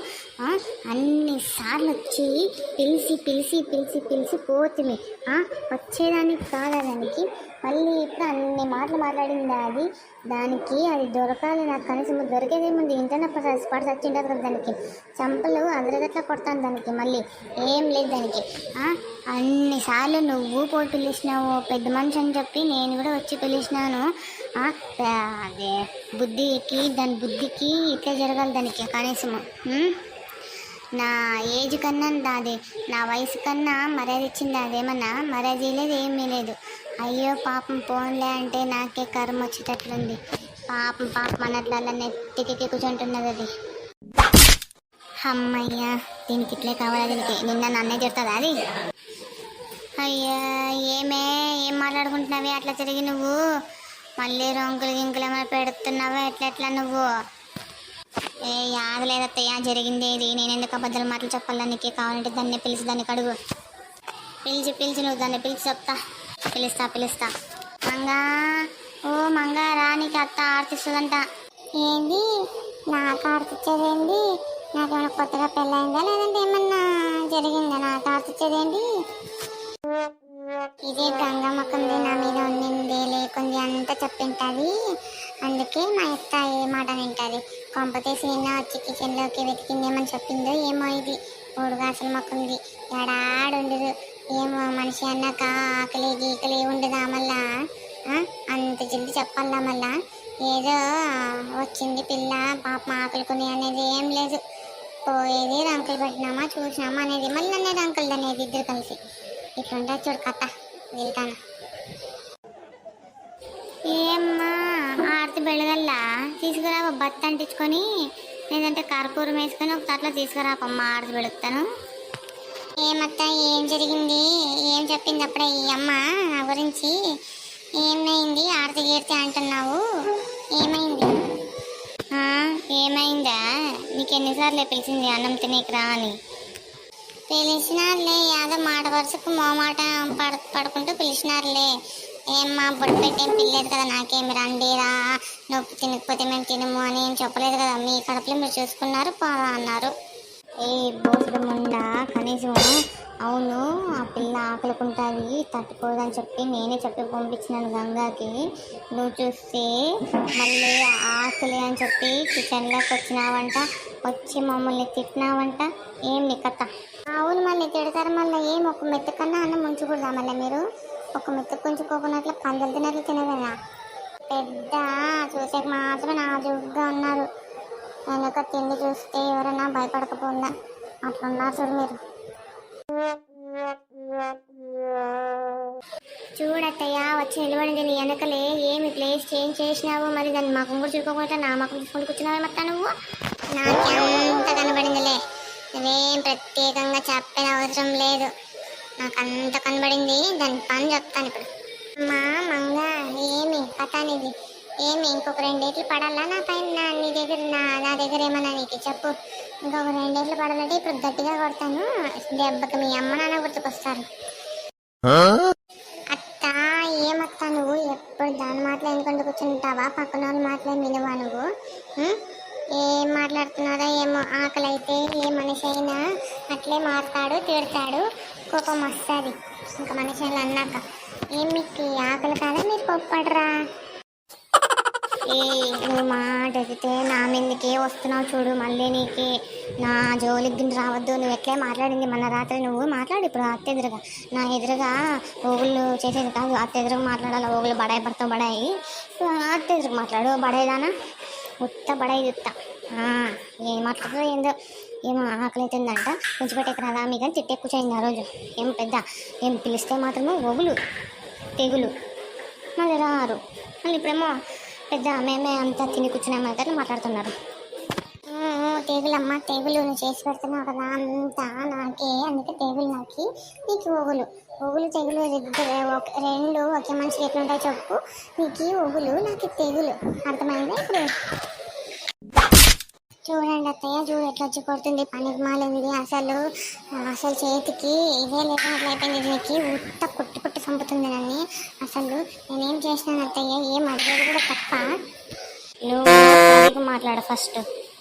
అన్నిసార్లు వచ్చి పిలిచి పోతుంది. వచ్చేదానికి కాదా దానికి? మళ్ళీ ఇప్పుడు అన్ని మాటలు మాట్లాడిందా అది? దానికి అది దొరకాలి నాకు. కనీసం దొరికేదేముంది? ఇంటనే పడి చచ్చిండదు కదా దానికి. చంపలు అదరగట్లా కొడతాను దానికి. మళ్ళీ ఏం లేదు దానికి. అన్నిసార్లు నువ్వు పోయి పిలిచినావు పెద్ద మనిషి అని చెప్పి, నేను కూడా వచ్చి పిలిచినాను. అదే దాని బుద్ధికి ఇట్లా జరగాలి దానికి కనీసము. నా ఏజ్ కన్నా అదే నా వయసు కన్నా మర్యాద ఇచ్చింది. అదేమన్నా మర్యాద లేదు, ఏమీ లేదు. అయ్యో పాపం పోన్లే అంటే నాకే కర్మ వచ్చేటట్లుంది. పాపం అన్నట్లల్లా నెత్తికి కూర్చుంటున్నది అది. అమ్మయ్యా, దీనికి ఇట్లే కావాలి. దీనికి నిన్న నన్నే తిడుతుంది అది. అయ్యా ఏం మాట్లాడుకుంటున్నావే అట్లా తిరిగి నువ్వు? మళ్ళీ రంగులు ఏమైనా పెడుతున్నావా ఎట్లా నువ్వు? యాదలేదత్తయ్య జరిగింది ఇది. నేను ఎందుకు అబద్ధాలు మాటలు చెప్పాలా? నీకే కావాలంటే దాన్ని పిలిచి దానికి అడుగు. పిలిచి నువ్వు దాన్ని పిలిచి చెప్తా. పిలుస్తా. మంగా రా, నీకు అత్త ఆర్తిస్తుందంట. ఏంది నాకు ఆర్తిచ్చేదేంటి? నాకేమైనా కొత్తగా పెళ్ళైందా లేదంటే ఏమన్నా జరిగిందా? నాకు ఆర్తిచ్చేదేంటి? ఇదే గంగమ్మకుంది నా మీద ఉండింది లేకుంది అంతా చెప్పింటది. అందుకే మా అత్త ఏ మాట వింటది. కొంపతీసి నిన్న వచ్చి కిచెన్లోకి వెతికిందేమని చెప్పిందో ఏమో ఇది ఊడుగాసలు మొక్కుంది ఎడాడుండదు ఏమో మనిషి అన్నాక ఆకలి గీకలి ఉండదా మళ్ళా అంత జల్ది చెప్పాలా మళ్ళా ఏదో వచ్చింది పిల్ల పాప ఆకలికొని అనేది ఏం లేదు పోయేది రంకులు పెట్టినామా చూసినామా అనేది మళ్ళీ అనేది అంకుల్ అనేది ఇద్దరు కలిసి ఇట్లుంటా చూడు కథ వెళ్తాను. ఏమ్మా ఆరతి బెಳగల్లా తీసుకురా బత్త అంటించుకొని లేదంటే కర్పూరం వేసుకొని ఒక తట్లో తీసుకురాపమ్మ ఆరతి బెడుగుతాను. ఏమత్త ఏం జరిగింది ఏం చెప్పింది అప్పుడే ఈ అమ్మ నా గురించి ఏమైంది ఆరతి గీర్తి అంటున్నావు ఏమైంది ఏమైందా నీకు ఎన్నిసార్లు పిలిచింది అన్నం తినేకి రా అని పిలిచినారులే యాదో మాట వరుసకు మోమాట పడుకుంటూ పిలిచినారులే ఏమ్మా బొట్టు పెట్టేం పిల్లేదు కదా నాకేమి రండిరా నొప్పి తినకపోతే మేము తినము అని ఏం చెప్పలేదు కదా మీ కడుపులో మీరు చూసుకున్నారు పోరా అన్నారు. ఏ బోసుడు ముండా కనీసం అవును ఆ పిల్ల ఆకలికుంటుంది తట్టుకోదని చెప్పి నేనే చెప్పి పంపించినాను గంగాకి నువ్వు చూస్తే మళ్ళీ ఆకలి అని చెప్పి కిచెన్లోకి వచ్చినావంట వచ్చి మమ్మల్ని తిట్టినావంట ఏం నీ కథ. అవును మళ్ళీ తిడతారు మళ్ళీ ఏం ఒక మెత్త కన్నా అన్నం ఉంచకూడదా మళ్ళీ మీరు ఒక మెత్త కొంచుకోకున్నట్లు పందలు తినట్లు తినదా పెద్ద చూసేకి మాత్రం నాజుగ్గా ఉన్నారు వెనక తిండి చూస్తే ఎవరైనా భయపడకపోయిందా అట్లున్నారు చూడు మీరు. చూడత్తయ్య వచ్చి నిలబడింది నీ వెనకలే ఏమి ప్లేస్ చేంజ్ చేసినావు మరి దాన్ని మకం కూడా చూసుకోకుండా నా మకం చూసుకుంటూ కూర్చున్నావు మొత్తం నువ్వు నాకు అంత కనబడిందిలే నువ్వేం ప్రత్యేకంగా చెప్పిన అవసరం లేదు నాకు అంత కనబడింది దాని పని చెప్తాను ఇప్పుడు. అమ్మా మంగ ఏమి కథ అనేది ఏమి ఇంకొక 2 ఏట్లు పడాలా నా పైన నీ దగ్గర నా దగ్గర ఏమన్నా నీకు చెప్పు ఇంకొక 2 ఏట్లు పడాలంటే ఇప్పుడు గట్టిగా కొడతాను దెబ్బకి మీ అమ్మ నాన్న గుర్తుకొస్తారు. అత్త ఏమత్త నువ్వు ఎప్పుడు దాని మాటలు ఎందుకంటే కూర్చుంటావా పక్కన వాళ్ళ మాటలే వినవా నువ్వు ఏం మాట్లాడుతున్నారో ఏమో ఆకలి అయితే ఏ మనిషి అయినా అట్లే మాట్లాడు తిడతాడు కోపం వస్తుంది ఇంకా మనిషి అన్నాక ఏం మీకు ఆకలి కాదా మీరు కోప్పడరా. ఏ నువ్వు మాట ఎదితే నా మీదకే వస్తున్నావు చూడు మళ్ళీ నీకు నా జోలికి రావద్దు నువ్వు ఎట్లే మాట్లాడింది మన రాత్రి నువ్వు మాట్లాడు ఇప్పుడు అత్త ఎదురుగా నా ఎదురుగా ఓగుళ్ళు చేసేది కాదు అత్త ఎదురుగా మాట్లాడాలి ఓగులు బడాయి పడతావు బడాయి అత్త ఎదురుగా మాట్లాడు బడాయిదానా ఉత్త బడాయి ఉత్త ఏం మాట్లాడుతుందో ఏందో ఏమో ఆకలి అవుతుందంట కొంచెం పెట్టేకి రాదా మీ కానీ తిట్టే కూర్చోయింది ఆ రోజు ఏం పెద్ద ఏం పిలిస్తే మాత్రమే ఓగులు తెగులు మళ్ళీ రారు మళ్ళీ ఇప్పుడేమో పెద్ద మేమే అంతా తిని కూర్చున్నాము అట్లా మాట్లాడుతున్నారు. తెగులమ్మ తెగులు నువ్వు చేసి పెడుతున్నావు కదా అంతా నాకే అందుకే తెగులు నాకి నీకు ఓగులు తెగులు 2 ఒకే మనిషికి ఎట్లుంటాయి చెప్పు నీకు ఓగులు నాకు తెగులు అర్థమైందా ఇప్పుడు. చూడండి అత్తయ్య చూడు ఎట్లా వచ్చి కొడుతుంది పనికి మాలింది అసలు చేతికి ఇదే లేకుండా అయిపోయింది నీకు ఉత్త కుట్టి చంపుతుంది నన్ను అసలు నేనేం చేసినాను అత్తయ్య ఏం అడిగేది కూడా తప్ప. నువ్వు సరిగ్గా మాట్లాడు ఫస్ట్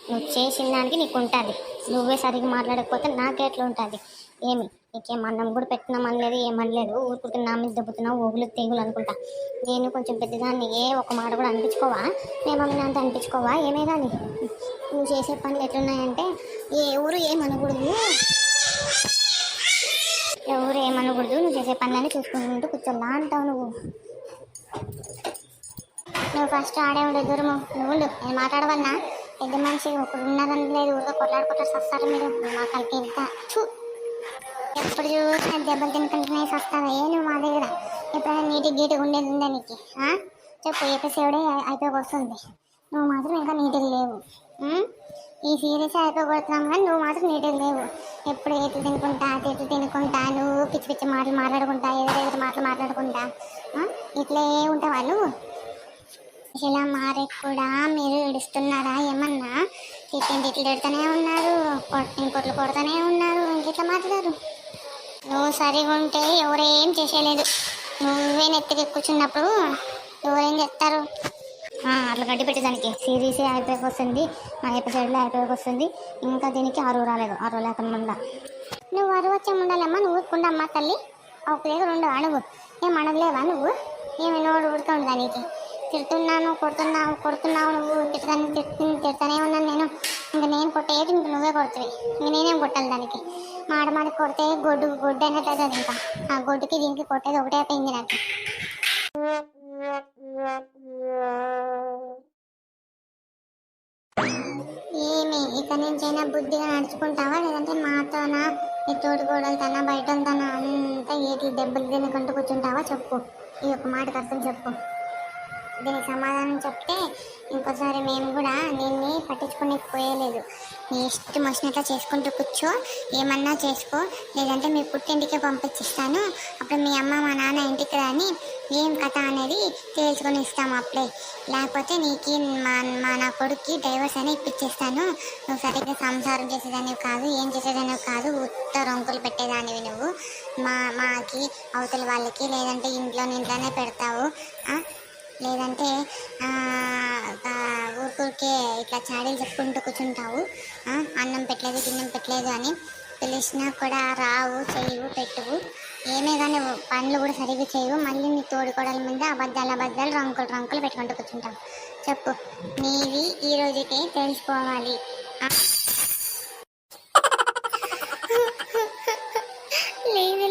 నువ్వు చేసిన దానికి నీకు ఉంటుంది నువ్వే సరిగ్గా మాట్లాడకపోతే నాకెట్లా ఉంటుంది ఏమి నీకేం అన్నం కూడా పెట్టినామనలేదు ఏమనలేదు ఊరుకుంటే నా మీద దెబ్బతున్నావు ఓగులు తెగులు అనుకుంటా. నేను కొంచెం పెద్దదాన్ని ఒక మాట కూడా అనిపించుకోవా మేమమ్మ అంత అనిపించుకోవా ఏమే కానీ నువ్వు చేసే పనులు ఎట్లున్నాయంటే ఎవరు ఏమనకూడదు నువ్వు చేసే పనులన్నీ చూసుకుంటూ కూర్చోలా అంటావు నువ్వు ఫస్ట్ ఆడే ఉండే దూరము నువ్వు నేను మాట్లాడవన్నా పెద్ద మనిషి ఒకడు ఉన్నారని లేదు ఊరిగా కొట్లాడుకుంటారు వస్తారు మీరు మా కలిపి ఎప్పుడు చూసినా దెబ్బలు తినుకుంటున్నా వస్తావా నువ్వు మా దగ్గర ఎప్పుడైనా నీట్గా ఉండేది ఉందా నీకు చెప్పు ఎపిసోడే అయిపోయి వస్తుంది నువ్వు మాత్రం ఇంకా నీట్గా లేవు ఈ సీరియస్ అయిపోగొడుతున్నాం కానీ నువ్వు మాత్రం నీట్గా లేవు ఎప్పుడు ఎట్లు తినుకుంటా నువ్వు పిచ్చి మాటలు మాట్లాడుకుంటా ఎదురు మాట్లాడుకుంటా ఇట్లే ఉంటావా నువ్వు ఇలా మారే కూడా మీరు ఏడుస్తున్నారా ఏమన్నా తిట్లు పెడుతూనే ఉన్నారు ఇంకొట్లు కొడుతూనే ఉన్నారు ఇంకెట్లా మాట్లాడారు. నువ్వు సరిగా ఉంటే ఎవరేం చేసేయలేదు నువ్వే నెత్తికి కూర్చున్నప్పుడు ఎవరేం చేస్తారు అట్లా గడ్డి పెట్టేదానికి సిరీస్ అయిపోయి వస్తుంది ఆ ఎపిసోడ్లో అయిపోయి వస్తుంది ఇంకా దీనికి అరువు రాలేదు అరువు లేకుండా నువ్వు అరువు వచ్చే ఉండాలమ్మా నువ్వు ఊరుకుండమ్మా తల్లి ఒక దగ్గర ఉండవా నువ్వు ఏం అడగలేవా నువ్వు ఏమి నోడు ఊరుకుందా నీకు తిడుతున్నాను, కొడుతున్నావు నువ్వు, తిడతానే ఉన్నాను నేను. ఇంకా నేను కొట్టేది ఇంక నువ్వే కొడుతుంది. ఇంక నేనేం కొట్టాలి దానికి? మాడి కొడితే గొడ్డు అనేది అది. ఇంకా ఆ గొడ్డుకి దీనికి కొట్టేది ఒకటే అయిపోయింది నాకు. ఏమి ఇక నుంచైనా బుద్ధిగా నడుచుకుంటావా, లేదంటే మాతోనా, నీ తోడుకోడలతోనా, బయట తన అంతా ఏటి దెబ్బలు తినుకుంటూ కూర్చుంటావా? చెప్పు, ఈ యొక్క మాటకు అర్థం చెప్పు. దీనికి సమాధానం చెప్తే ఇంకోసారి మేము కూడా దీన్ని పట్టించుకునేకపోయలేదు. నీ ఇష్టం వచ్చినట్లా చేసుకుంటూ కూర్చో, ఏమన్నా చేసుకో, లేదంటే మీ పుట్టింటికే పంపించిస్తాను. అప్పుడు మీ అమ్మ మా నాన్న ఇంటికి రాని ఏం కథ అనేది తేల్చుకొని ఇస్తాము అప్పుడే. లేకపోతే నీకు నా కొడుక్కి డైవర్స్ అని ఇప్పించేస్తాను. నువ్వు సరిగ్గా సంసారం చేసేదానివి కాదు, ఏం చేసేదానివి కాదు, ఉత్త రొంకులు పెట్టేదానివి నువ్వు. మాకి అవతల వాళ్ళకి, లేదంటే ఇంట్లోనే పెడతావు, లేదంటే ఊరికే ఇట్లా చాడీలు చెప్పుకుంటూ కూర్చుంటావు. అన్నం పెట్టలేదు, గిన్నం పెట్టలేదు అని పిలిచినా కూడా రావు, చేయవు, పెట్టువు. ఏమే కానీ పనులు కూడా సరిగ్గా చేయవు. మళ్ళీ నీ తోడుకోవడాల మీద అబద్ధాలు రంకులు పెట్టుకుంటూ కూర్చుంటావు. చెప్పు, నీవి ఈ రోజుకే తెలుసుకోవాలి.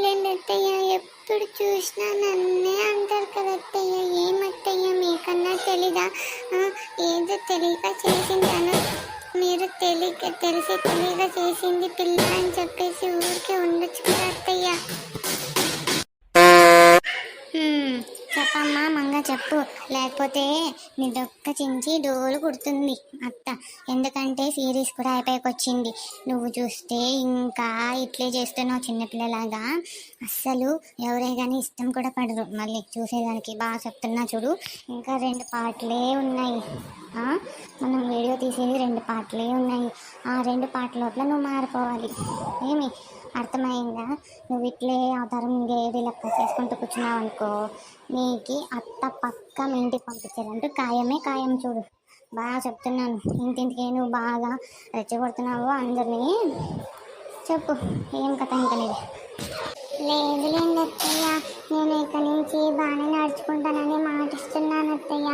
లేదు అత్తయ్య, ఎప్పుడు చూసినా నన్నే అంటారు కదా అత్తయ్య. ఏమత్తయ్య మీకన్నా తెలీదా? ఏదో తెలియక చేసిందాను, మీరు తెలియక చేసింది పిల్ల అని చెప్పేసి ఊరికే ఉండొచ్చు కదా అత్తయ్య. చెప్పమ్మా మంగ చెప్పు, లేకపోతే నీ దొక్క చించి డోలు కుడుతుంది అత్త. ఎందుకంటే సిరీస్ కూడా అయిపోయాక వచ్చింది. నువ్వు చూస్తే ఇంకా ఇట్లే చేస్తున్నావు చిన్నపిల్లలాగా. అస్సలు ఎవరే కానీ ఇష్టం కూడా పడరు మళ్ళీ చూసేదానికి. బాగా చెప్తున్నా చూడు, ఇంకా 2 పాటలే ఉన్నాయి. మనం వీడియో తీసేది 2 పాటలే ఉన్నాయి. ఆ 2 పాటల లోపల నువ్వు మారిపోవాలి. ఏమి అర్థమైందా? నువ్వు ఇట్లే అవతారం గేడి లెక్క చేసుకుంటూ కూర్చున్నావు అనుకో, నీకు అత్త పక్క మీ ఇంటికి పంపించాలంటూ ఖాయం చూడు. బాగా చెప్తున్నాను, ఇంటింటికి నువ్వు బాగా రెచ్చగొడుతున్నావు అందరినీ. చెప్పు, ఏం కథ ఇంకా నీది? లేదులేండి అత్తయ్య, నేను ఇక నుంచి బాగానే నడుచుకుంటానని మాటిస్తున్నాను అత్తయ్య.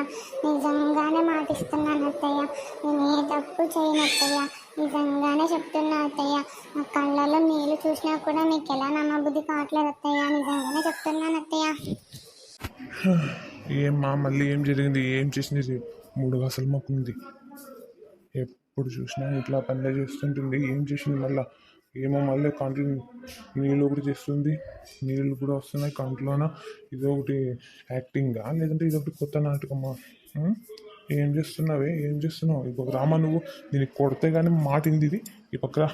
నిజంగానే మాటిస్తున్నాను అత్తయ్య. నేను ఏ తప్పు చేయను అత్తయ్య, నిజంగానే చెప్తున్నా అత్తయ్య. నా కళ్ళలో నీళ్ళు చూసినా కూడా మీకు ఎలా నమ్మబుద్ధి కావట్లేదు అత్తయ్య. నిజంగానే చెప్తున్నాను అత్తయ్య. ఏమ్మా మళ్ళీ ఏం జరిగింది? ఏం చేసింది? 3 గసలు మొక్కుంది. ఎప్పుడు చూసినా ఇట్లా పనులు చేస్తుంటుంది. ఏం చేసింది మళ్ళీ? ఏమో మళ్ళీ కంట్లో నీళ్ళు ఒకటి చేస్తుంది, నీళ్ళు కూడా వస్తున్నాయి కంట్లోన. ఇదొకటి యాక్టింగా, లేదంటే ఇదొకటి కొత్త నాటకమా? ఏం చేస్తున్నావు? ఈ పక్క రామా, నువ్వు దీనికి కొడితే కానీ మాటింది ఇది. ఈ పక్క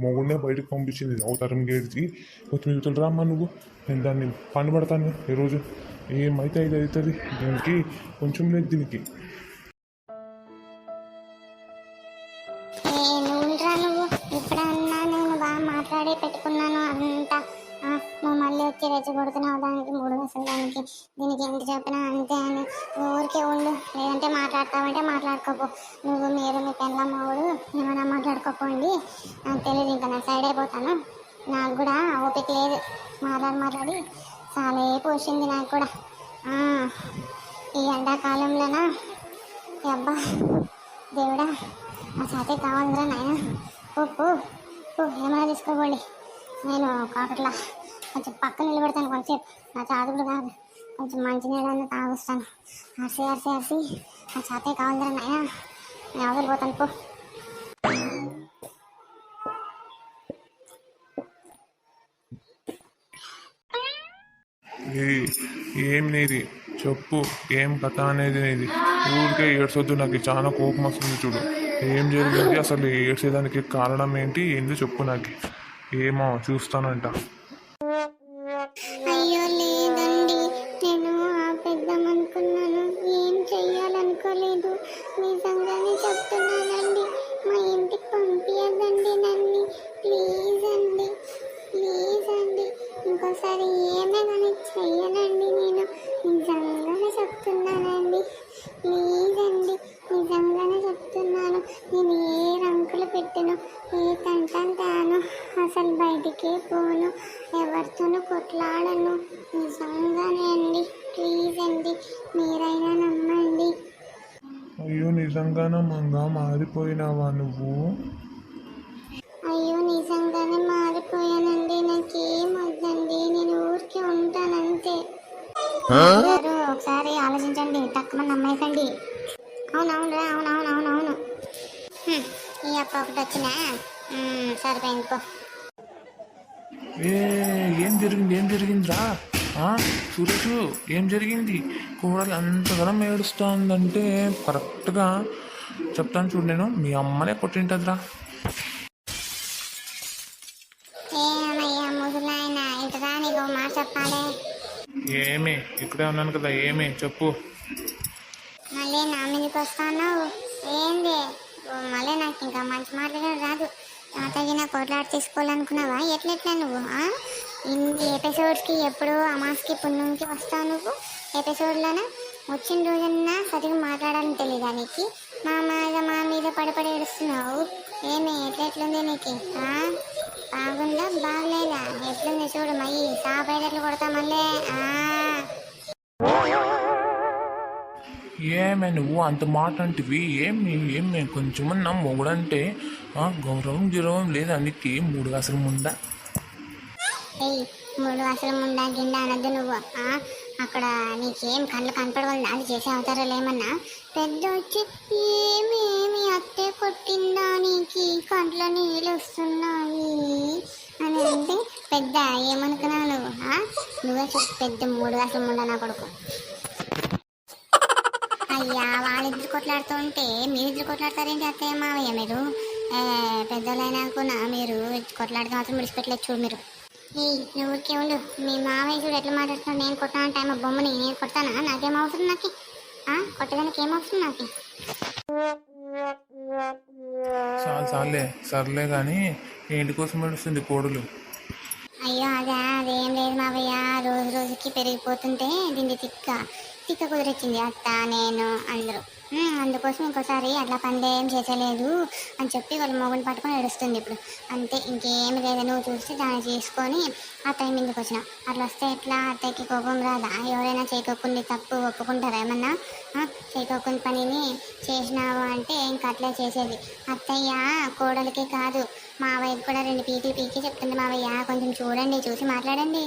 మొగుడినే బయటకు పంపించింది అవతారం గేడిచి. కొంచెం ఇవతలు రామ్మా నువ్వు, నేను దాన్ని పని పడతాను ఈరోజు. ఏమైతే ఇది అవుతుంది దీనికి, కొంచెం లేదు దీనికి. నువ్వు ఇప్పుడన్నా నేను బాగా మాట్లాడి పెట్టుకున్నాను అంతా. నువ్వు మళ్ళీ వచ్చి రెచ్చగొడుతున్నావు దానికి, 3 గసలు దానికి. దీనికి ఎంత చెప్పినా అంతే అని ఊరికే ఉండు, లేదంటే మాట్లాడతావంటే మాట్లాడుకోపో. మీరు మీ పెళ్ళ మావుడు ఏమైనా మాట్లాడుకోపోండి. నాకు తెలియదు, ఇంకా నా సైడ్ అయిపోతాను. నాకు కూడా ఓపిక లేదు, మాట్లాడి చాలా పోసింది నాకు కూడా. ఈ ఎండాకాలంలోనా అబ్బా దేవుడా, నా చేతే కావాలిరా నాయన. పో ఏమైనా తీసుకోపోండి. నేను కాకట్లా కొంచెం పక్కన నిలబెడతాను కొంచెంసేపు. నా చాదు కూడా కాదు, కొంచెం మంచినీళ్ళని తాగుస్తాను. అరిసి నా చేతే కావాలిరా నాయన. నేను అవతలిపోతాను పో. ఏం నీది చెప్పు, ఏం కథ అనేది నీది? ఊరికే ఏడ్చొద్దు, నాకు చాలా కోపం వస్తుంది చూడు. ఏం జరిగింది అసలు? ఏడ్చేదానికి కారణం ఏంటి చెప్పు నాకు. ఏమో చూస్తానంట. అయ్యో లేదండి, నేను ఆపేద్దామనుకున్నాను, ఏం చెయ్యాలనుకోలేదు. నిజంగానే చెప్తున్నానండి, మా ఇంటికి పంపించదండి నన్ను, ప్లీజ్ అండి. ఇంకోసారి ఏమే కానీ చెయ్యనండి నేను. నిజంగానే చెప్తున్నానండి, ప్లీజ్ అండి. నిజంగానే చెప్తున్నాను, నేను ఏ రంకులు పెట్టను, ఏ తంటాను, అసలు బయటికే పోను, ఎవరితోనూ కొట్లాడను. నిజంగానే అండి, ప్లీజ్ అండి, మీరైనా నమ్మండి. అయ్యో నిజంగానే మంగా మారిపోయినావా నువ్వు? అయ్యో నిజంగానే మారిపోయానండి, నాకేం వద్దండి, నేను ఊరికే ఉంటానంతే. గారు ఒకసారి ఆలోచించండి, తక్కువ నమ్మేకండి. అవునవునురా, అవునవునవునవును. ఈ అప్ప ఒకటి వచ్చినా సరిపోయింది పో. ఏం జరిగిందిరా? సురేష్, ఏం జరిగింది? కోడలు అంతగానం ఏడుస్తోందంటే కరెక్ట్గా చెప్తాను చూడు, నేను మీ అమ్మనే కొట్టింటదిరా. ఏమయ్యా ముసలాయన, ఇటురా, నీకు ఒక మాట చెప్పాలి. ఏమి ఇక్కడే ఉన్నాను కదా, ఏమి చెప్పు. మళ్ళీ నా మీదకి వస్తాను ఏంది? మళ్ళీ నాకు ఇంకా మంచి మాటలు రాదు. తగిన కొట్లాట తీసుకోవాలనుకున్నావా ఎట్లెట్లా నువ్వు? ఇన్ని ఎపిసోడ్స్కి ఎప్పుడు అమాస్కి పుణ్యంకి వస్తావు నువ్వు? ఎపిసోడ్లోన వచ్చిన రోజన్నా సరిగ్గా మాట్లాడాలని తెలియదా నీకు? మా మీద పడి ఏడుస్తున్నావు. ఏమి ఎట్లెట్లుంది నీకు? బాగుందా బాగలేదా? ఎట్లుంది చూడు, మళ్ళీ సాపేటట్లు కొడతా మళ్ళీ. ఏమే నువ్వు అంత మాట అంటివి? ఏమి కొంచెమన్నా మొగుడంటే గౌరవం గిరవం లేదా నీకు? 3 అసలు ముందా? ఏయ్, 3 అసలు ముండా గిండా అనద్దు నువ్వు. అక్కడ నీకేం కళ్ళు కనపడవలదా? అది చేసే అవతారాలు ఏమన్నా? పెద్ద వచ్చి ఏమి అత్తే కొట్టిందా నీకు కంట్లో నీళ్ళు వస్తున్నాయి అని అంటే పెద్ద ఏమనుకున్నావు నువ్వు? నువ్వే చెప్పు, పెద్ద 3 అసలు ముండా నా కొడుకు. అయ్యా, వాళ్ళిద్దరు కొట్లాడుతుంటే మీరిద్దరు కొట్లాడతారేంటి అత్తయ్య మావయ్య? మీరు పెద్దోళ్ళైనా కూడా మీరు కొట్లాడితే మాత్రం విడిచిపెట్టలేదు చూడు మీరు. నువ్వు ఊరికే ఉండు. మీ మావయ్య చూడు ఎట్లా మాట్లాడుతున్నాడు. నేను కొట్టాను టైం బొమ్మని నేను కొడతానా? నాకేం అవసరం నాకు? కొట్టడానికి ఏం అవసరం నాకు? సర్లే కానీ ఏంటి కోసం ఏడుస్తుంది కోడలు? అయ్యో అదేం లేదు మావయ్య, రోజు రోజుకి పెరిగిపోతుంటే దీన్ని తిక్క కుదిరించింది అత్త నేను అందరూ. అందుకోసం ఇంకోసారి అట్లా పందేం చేసేలేదు అని చెప్పి వాళ్ళ మొగుని పట్టుకొని ఏడుస్తుంది ఇప్పుడు. అంతే, ఇంకేమి లేదు. నువ్వు చూసి దాన్ని చేసుకొని అత్తయ్య మీదకి వచ్చినావు. అట్లా వస్తే ఎట్లా? అత్తయ్యకి కోపం రాదా? ఎవరైనా చేయకోకుండా తప్పు ఒప్పుకుంటారా? ఏమన్నా చేయకోకుండా పనిని చేసినావు అంటే ఇంకా అట్లే చేసేది. అత్తయ్య కోడలికి కాదు మావయ్యకి కూడా 2 పీకి చెప్తుంది. మావయ్య కొంచెం చూడండి, చూసి మాట్లాడండి.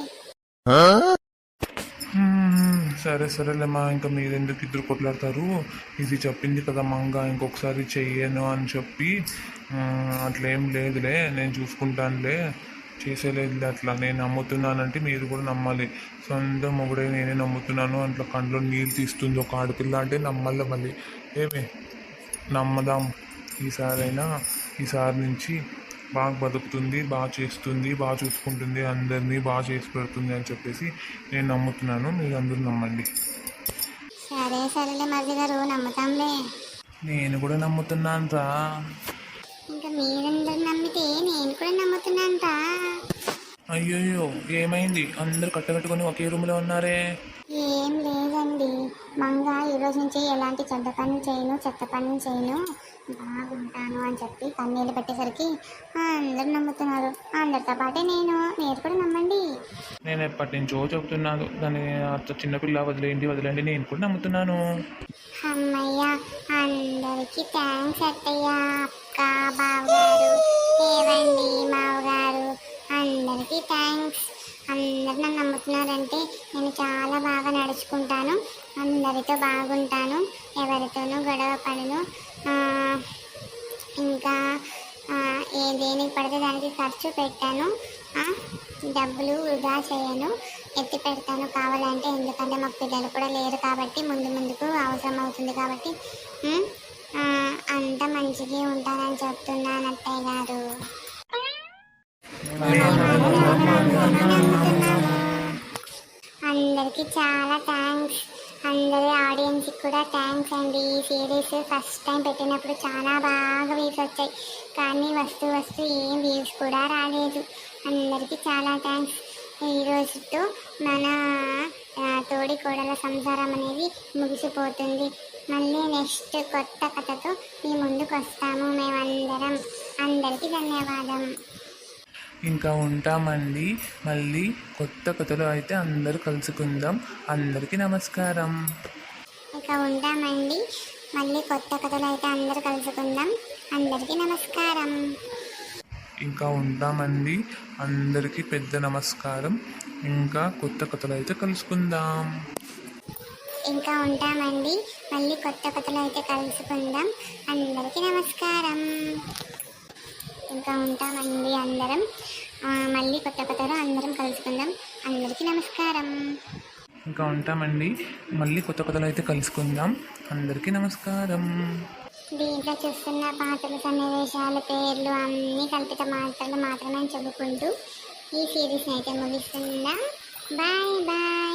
సరేలేమ్మా, ఇంకా మీరెందుకు ఇద్దరు కొట్లాడతారు? ఇది చెప్పింది కదా మంగ, ఇంకొకసారి చెయ్యను అని చెప్పి. అట్లేం లేదులే, నేను చూసుకుంటానులే, చేసేలేదులే. అట్లా నేను నమ్ముతున్నానంటే మీరు కూడా నమ్మాలి. సొంత మొగుడే నేనే నమ్ముతున్నాను అట్లా కంట్లో నీళ్ళు తీస్తుంది ఒక ఆడపిల్ల అంటే నమ్మాలి. మళ్ళీ ఏమి నమ్మదాం. ఈసారి నుంచి బాగా బతుకుతుంది, బాగా చేస్తుంది, బాగా చూసుకుంటుంది, అందరినీ బాగా చేసి పెడుతుంది అని చెప్పేసి నేను నమ్ముతున్నాను. మీరు అందరూ నమ్మండి. సరేలే మరిది గారు, నమ్ముతాంలే. నేను కూడా నమ్ముతున్నాను రా. ఇంకా మీరందరూ నమ్మితే నేను కూడా నమ్ముతున్నాను రా. అయ్యోయ్యో, ఏమైంది? అందరు కట్టకట్టుకొని ఒకే రూమ్లో ఉన్నారే? ఏం లేదండి, మంగ ఈరోజు నుంచి ఎలాంటి చెడ్డ పని చేయను, చెత్త పని చేయను, బాగుంటాను అని చెప్పి కన్నీళ్ళు పెట్టేసరికి అందరు నమ్ముతున్నారు. అందరితో పాటే మీరు కూడా నమ్మండి. నేను ఎప్పటి నుంచో చెబుతున్నాను, దాన్ని చిన్నపిల్ల వదిలేండి, నేను కూడా నమ్ముతున్నాను. అమ్మయ్య, అందరికీ థ్యాంక్స్ అత్తయ్య, అక్క, బావగారు, ఏవండి మావగారు, అందరికీ థ్యాంక్స్. అందరు నన్ను నమ్ముతున్నారంటే నేను చాలా బాగా నడుచుకుంటాను, అందరితో బాగుంటాను, ఎవరితోనూ గొడవ పడను, ఇంకా దేనికి పడితే దానికి ఖర్చు పెట్టాను, డబ్బులు వృధా చేయను, ఎత్తి పెడతాను కావాలంటే. ఎందుకంటే మాకు పిల్లలు కూడా లేరు కాబట్టి ముందుకు అవసరం అవుతుంది కాబట్టి అంత మంచిగా ఉంటానని చెప్తున్నాను అత్తయ్య గారు. అందరికీ చాలా థ్యాంక్స్. అందరి ఆడియన్స్కి కూడా థ్యాంక్స్ అండి. ఈ సిరీస్ ఫస్ట్ టైం పెట్టినప్పుడు చాలా బాగా వ్యూస్ వచ్చాయి, కానీ వస్తూ ఏం వ్యూస్ కూడా రాలేదు. అందరికీ చాలా థ్యాంక్స్. ఈరోజుతో మన తోడి కోడల సంసారం అనేది ముగిసిపోతుంది. మళ్ళీ నెక్స్ట్ కొత్త కథతో మీ ముందుకు వస్తాము మేమందరం. అందరికీ ధన్యవాదం. ఇంకా ఉంటామండి. మళ్ళీ కొత్త కథలో అయితే అందరూ కలుసుకుందాం. అందరికీ నమస్కారం. ఇంకా ఉంటామండి. మళ్ళీ కొత్త కథలు అయితే అందరూ కలుసుకుందాం. అందరికీ నమస్కారం. ఇంకా ఉంటామండి. అందరికీ పెద్ద నమస్కారం. ఇంకా కొత్త కథలు అయితే కలుసుకుందాం. ఇంకా ఉంటామండి. మళ్ళీ కొత్త కథలు అయితే కలుసుకుందాం. అందరికీ నమస్కారం. ఇంకా ఉంటామండి అందరం. మళ్ళీ కొత్త కథలో అందరం కలుసుకుందాం. అందరికీ నమస్కారం. ఇంకా ఉంటామండి. మళ్ళీ కొత్త కథలు అయితే కలుసుకుందాం. అందరికీ నమస్కారం. దీంట్లో చూస్తున్న పాత్రలు, సన్నివేశాల పేర్లు అన్నీ కల్పిత మాత్రలు మాత్రమే చెప్పుకుంటూ ఈ సిరీస్ని అయితే ముగిస్తుందా. Bye bye.